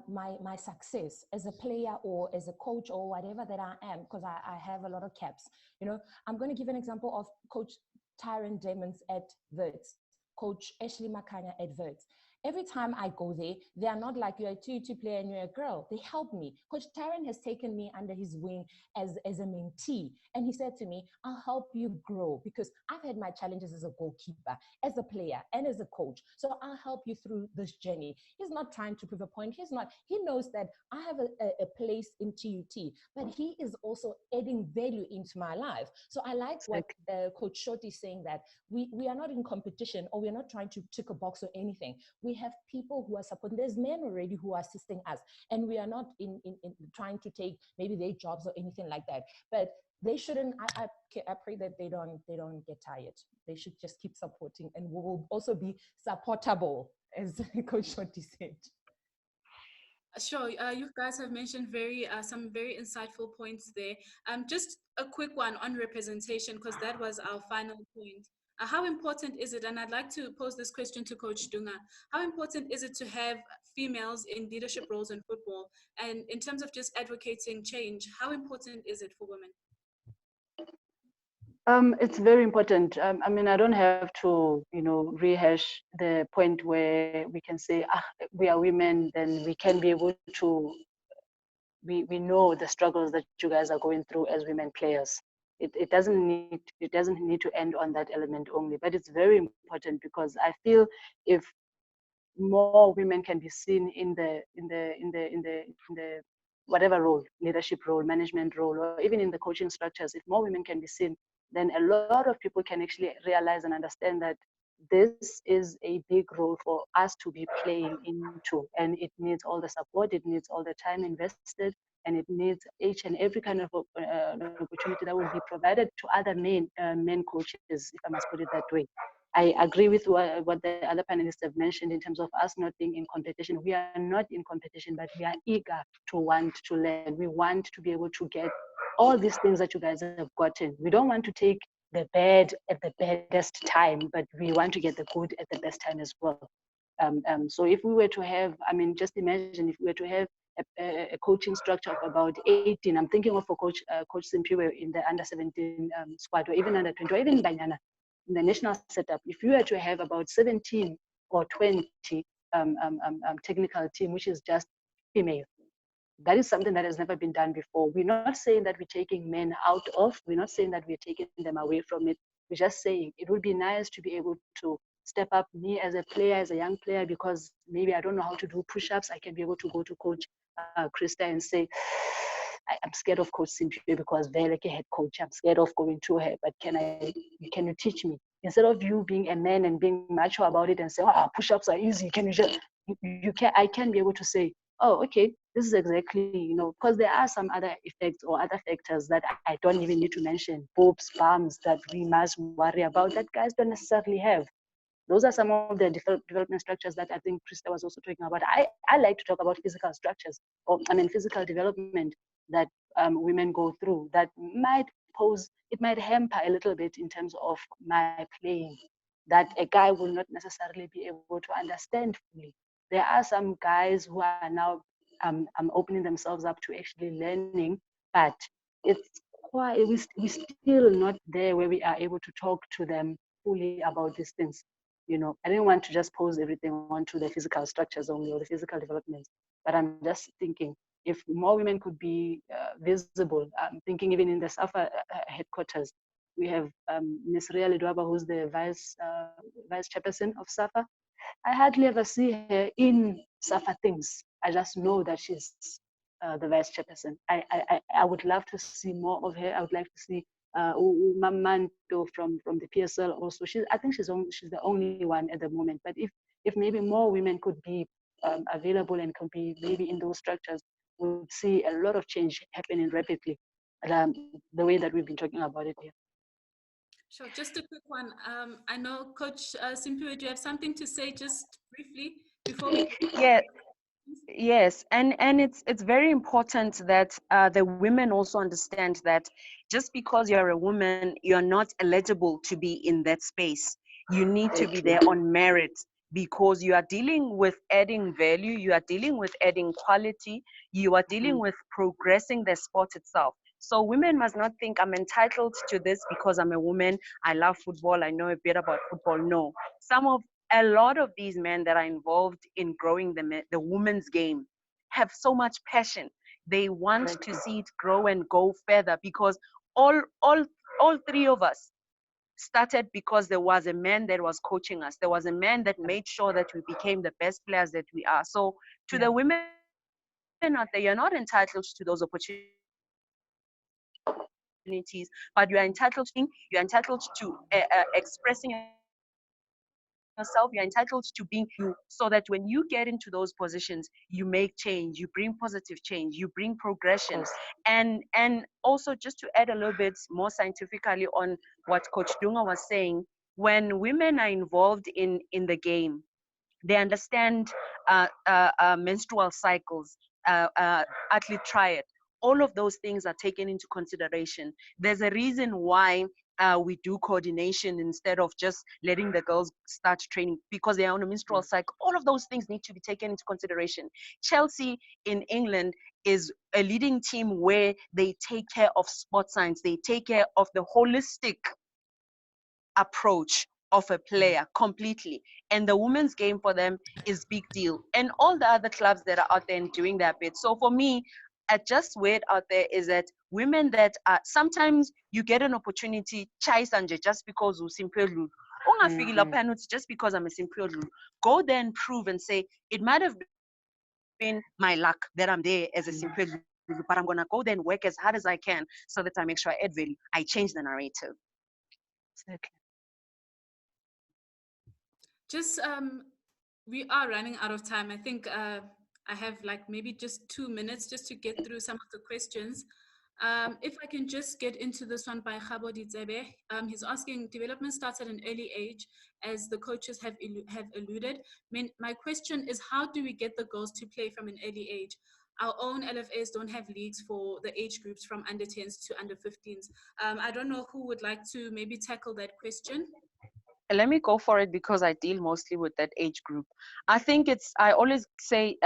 B: my success as a player or as a coach or whatever that I am, because I have a lot of caps. You know, I'm going to give an example of Coach Tyron Demons at Wits, Coach Ashley Makanya at Wits. Every time I go there, they are not like, you're a TUT player and you're a girl. They help me. Coach Tyron has taken me under his wing as a mentee. And he said to me, I'll help you grow, because I've had my challenges as a goalkeeper, as a player, and as a coach. So I'll help you through this journey. He's not trying to prove a point. He knows that I have a place in TUT, but he is also adding value into my life. So I like what Coach Shorty is saying, that we are not in competition, or we're not trying to tick a box or anything. We have people who are supporting. There's men already who are assisting us, and we are not in trying to take maybe their jobs or anything like that. But they shouldn't. I pray that they don't get tired. They should just keep supporting, and we will also be supportable, as Coach Shorty said.
A: Sure, you guys have mentioned some very insightful points there. Just a quick one on representation, because that was our final point. How important is it, and I'd like to pose this question to Coach Dunga, how important is it to have females in leadership roles in football? And in terms of just advocating change, how important is it for women?
D: It's very important. I mean, I don't have to, rehash the point where we can say, we are women, then we can be able to, we know the struggles that you guys are going through as women players. It doesn't need to end on that element only, but it's very important, because I feel if more women can be seen in the whatever role, leadership role, management role, or even in the coaching structures, if more women can be seen, then a lot of people can actually realize and understand that this is a big role for us to be playing into, and it needs all the support, it needs all the time invested, and it needs each and every kind of opportunity that will be provided to other men coaches, if I must put it that way. I agree with what the other panelists have mentioned in terms of us not being in competition. We are not in competition, but we are eager to want to learn. We want to be able to get all these things that you guys have gotten. We don't want to take the bad at the baddest time, but we want to get the good at the best time as well. So if we were to have, I mean, just imagine if we were to have a coaching structure of about 18, I'm thinking of a Coach Simphiwe in the under 17 squad, or even under 20, or even Banyana in the national setup. If you were to have about 17 or 20 technical team, which is just female, that is something that has never been done before. We're not saying that we're taking men out of, we're not saying that we're taking them away from it. We're just saying it would be nice to be able to step up, me as a player, as a young player, because maybe I don't know how to do push-ups. I can be able to go to Coach Christa and say, I'm scared of Coach Simphiwe because they're like a head coach. I'm scared of going to her, but can you teach me? Instead of you being a man and being macho about it and say, oh, push-ups are easy. Can you just, I can be able to say, oh, okay, this is exactly, because there are some other effects or other factors that I don't even need to mention, boobs, bums, that we must worry about that guys don't necessarily have. Those are some of the development structures that I think Christa was also talking about. I like to talk about physical structures, or physical development that women go through that it might hamper a little bit in terms of my playing, that a guy will not necessarily be able to understand fully. There are some guys who are now opening themselves up to actually learning, but it's quite, we're still not there where we are able to talk to them fully about these things. I didn't want to just pose everything onto the physical structures only or the physical developments, but I'm just thinking if more women could be visible. I'm thinking even in the SAFA headquarters, we have Ms. Ria Lidwaba, who's the vice chairperson of SAFA. I hardly ever see her in SAFA things. I just know that she's the vice chairperson. I would love to see more of her. I would like to see Mamanto from the PSL also. I think she's the only one at the moment. But if maybe more women could be available and could be maybe in those structures, we'll see a lot of change happening rapidly. The way that we've been talking about it here.
A: Sure, just a quick one. I know Coach Simphiwe, do you have something to say just briefly before we?
C: Yes, and it's very important that the women also understand that just because you're a woman, you're not eligible to be in that space. You need to be there on merit, because you are dealing with adding value, you are dealing with adding quality, you are dealing with progressing the sport itself. So women must not think I'm entitled to this because I'm a woman, I love football, I know a bit about football. No, a lot of these men that are involved in growing the women's game have so much passion. They want to see it grow and go further, because all three of us started because there was a man that was coaching us. There was a man that made sure that we became the best players that we are. So to the women out there, you're not entitled to those opportunities, but you're entitled to expressing yourself, you're entitled to being you, so that when you get into those positions, you make change, you bring positive change, you bring progression. And also, just to add a little bit more scientifically on what Coach Dunga was saying, when women are involved in the game, they understand menstrual cycles, athlete triad. All of those things are taken into consideration. There's a reason why we do coordination instead of just letting the girls start training, because they are on a menstrual cycle. All of those things need to be taken into consideration. Chelsea in England is a leading team where they take care of sports science. They take care of the holistic approach of a player completely, and the women's game for them is big deal, and all the other clubs that are out there and doing their bit. So for me, I just word out there is that women that are, sometimes you get an opportunity just because you Simphiwe Dludle, just because I'm a Simphiwe Dludle, go there and prove and say it might have been my luck that I'm there as a Simphiwe Dludle, but I'm gonna go there and work as hard as I can so that I make sure I add value, I change the narrative.
D: Exactly.
A: Just we are running out of time. I think I have like maybe just 2 minutes just to get through some of the questions. If I can just get into this one by Khabo Ditsebe. He's asking, development starts at an early age, as the coaches have alluded. My question is, how do we get the girls to play from an early age? Our own LFAs don't have leagues for the age groups from under 10s to under 15s. I don't know who would like to maybe tackle that question.
C: Let me go for it because I deal mostly with that age group. I think I always say,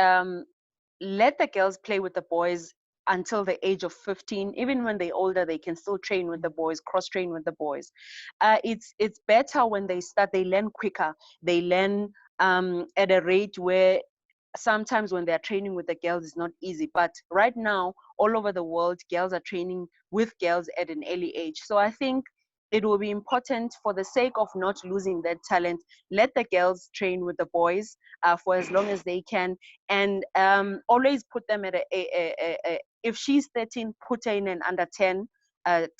C: let the girls play with the boys until the age of 15. Even when they're older, they can still train with the boys, cross train with the boys. It's better when they learn quicker. They learn at a rate where sometimes when they're training with the girls, it's not easy. But right now, all over the world, girls are training with girls at an early age. So I think it will be important, for the sake of not losing that talent, let the girls train with the boys for as long as they can, and always put them at if she's 13, put her in an under 10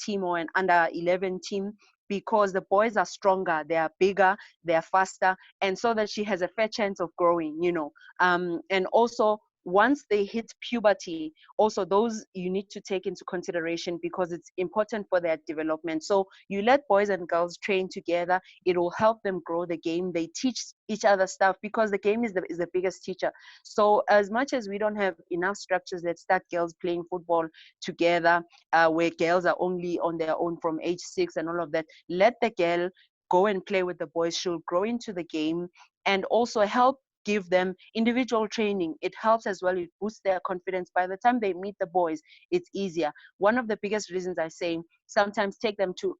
C: team or an under 11 team, because the boys are stronger, they are bigger, they are faster, and so that she has a fair chance of growing, you know. And also, once they hit puberty, also those you need to take into consideration, because it's important for their development. So you let boys and girls train together. It will help them grow the game. They teach each other stuff, because the game is the biggest teacher. So as much as we don't have enough structures, let's start girls playing football together, where girls are only on their own from age 6 and all of that. Let the girl go and play with the boys. She'll grow into the game, and also help give them individual training. It helps as well. It boosts their confidence. By the time they meet the boys, it's easier. One of the biggest reasons I say sometimes take them to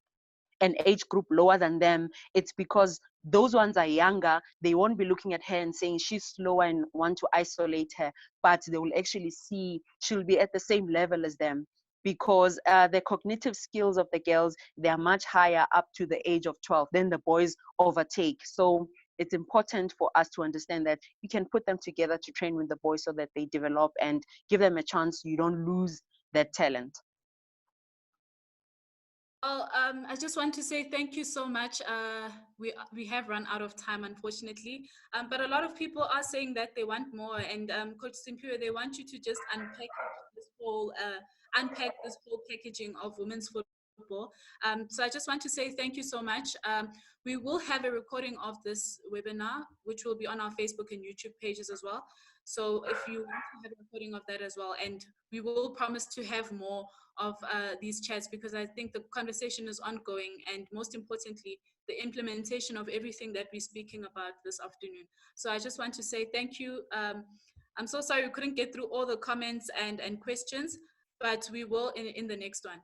C: an age group lower than them, it's because those ones are younger. They won't be looking at her and saying she's slower and want to isolate her, but they will actually see she'll be at the same level as them, because the cognitive skills of the girls, they are much higher up to the age of 12 than the boys overtake. So it's important for us to understand that you can put them together to train with the boys so that they develop and give them a chance. You don't lose that talent.
A: Well, I just want to say thank you so much. We have run out of time, unfortunately, but a lot of people are saying that they want more. And Coach Simphiwe, they want you to just unpack this whole packaging of women's football. So I just want to say thank you so much. We will have a recording of this webinar, which will be on our Facebook and YouTube pages as well. So if you want to have a recording of that as well, and we will promise to have more of these chats, because I think the conversation is ongoing, and most importantly, the implementation of everything that we're speaking about this afternoon. So I just want to say thank you. I'm so sorry we couldn't get through all the comments and questions, but we will in the next one.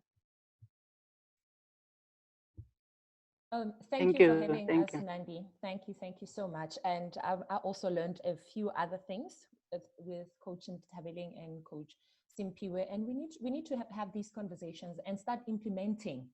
B: Thank you for having us, Nandi. Thank you so much. And I also learned a few other things with Coach Nthabeleng and Coach Simphiwe, and we need to have these conversations and start implementing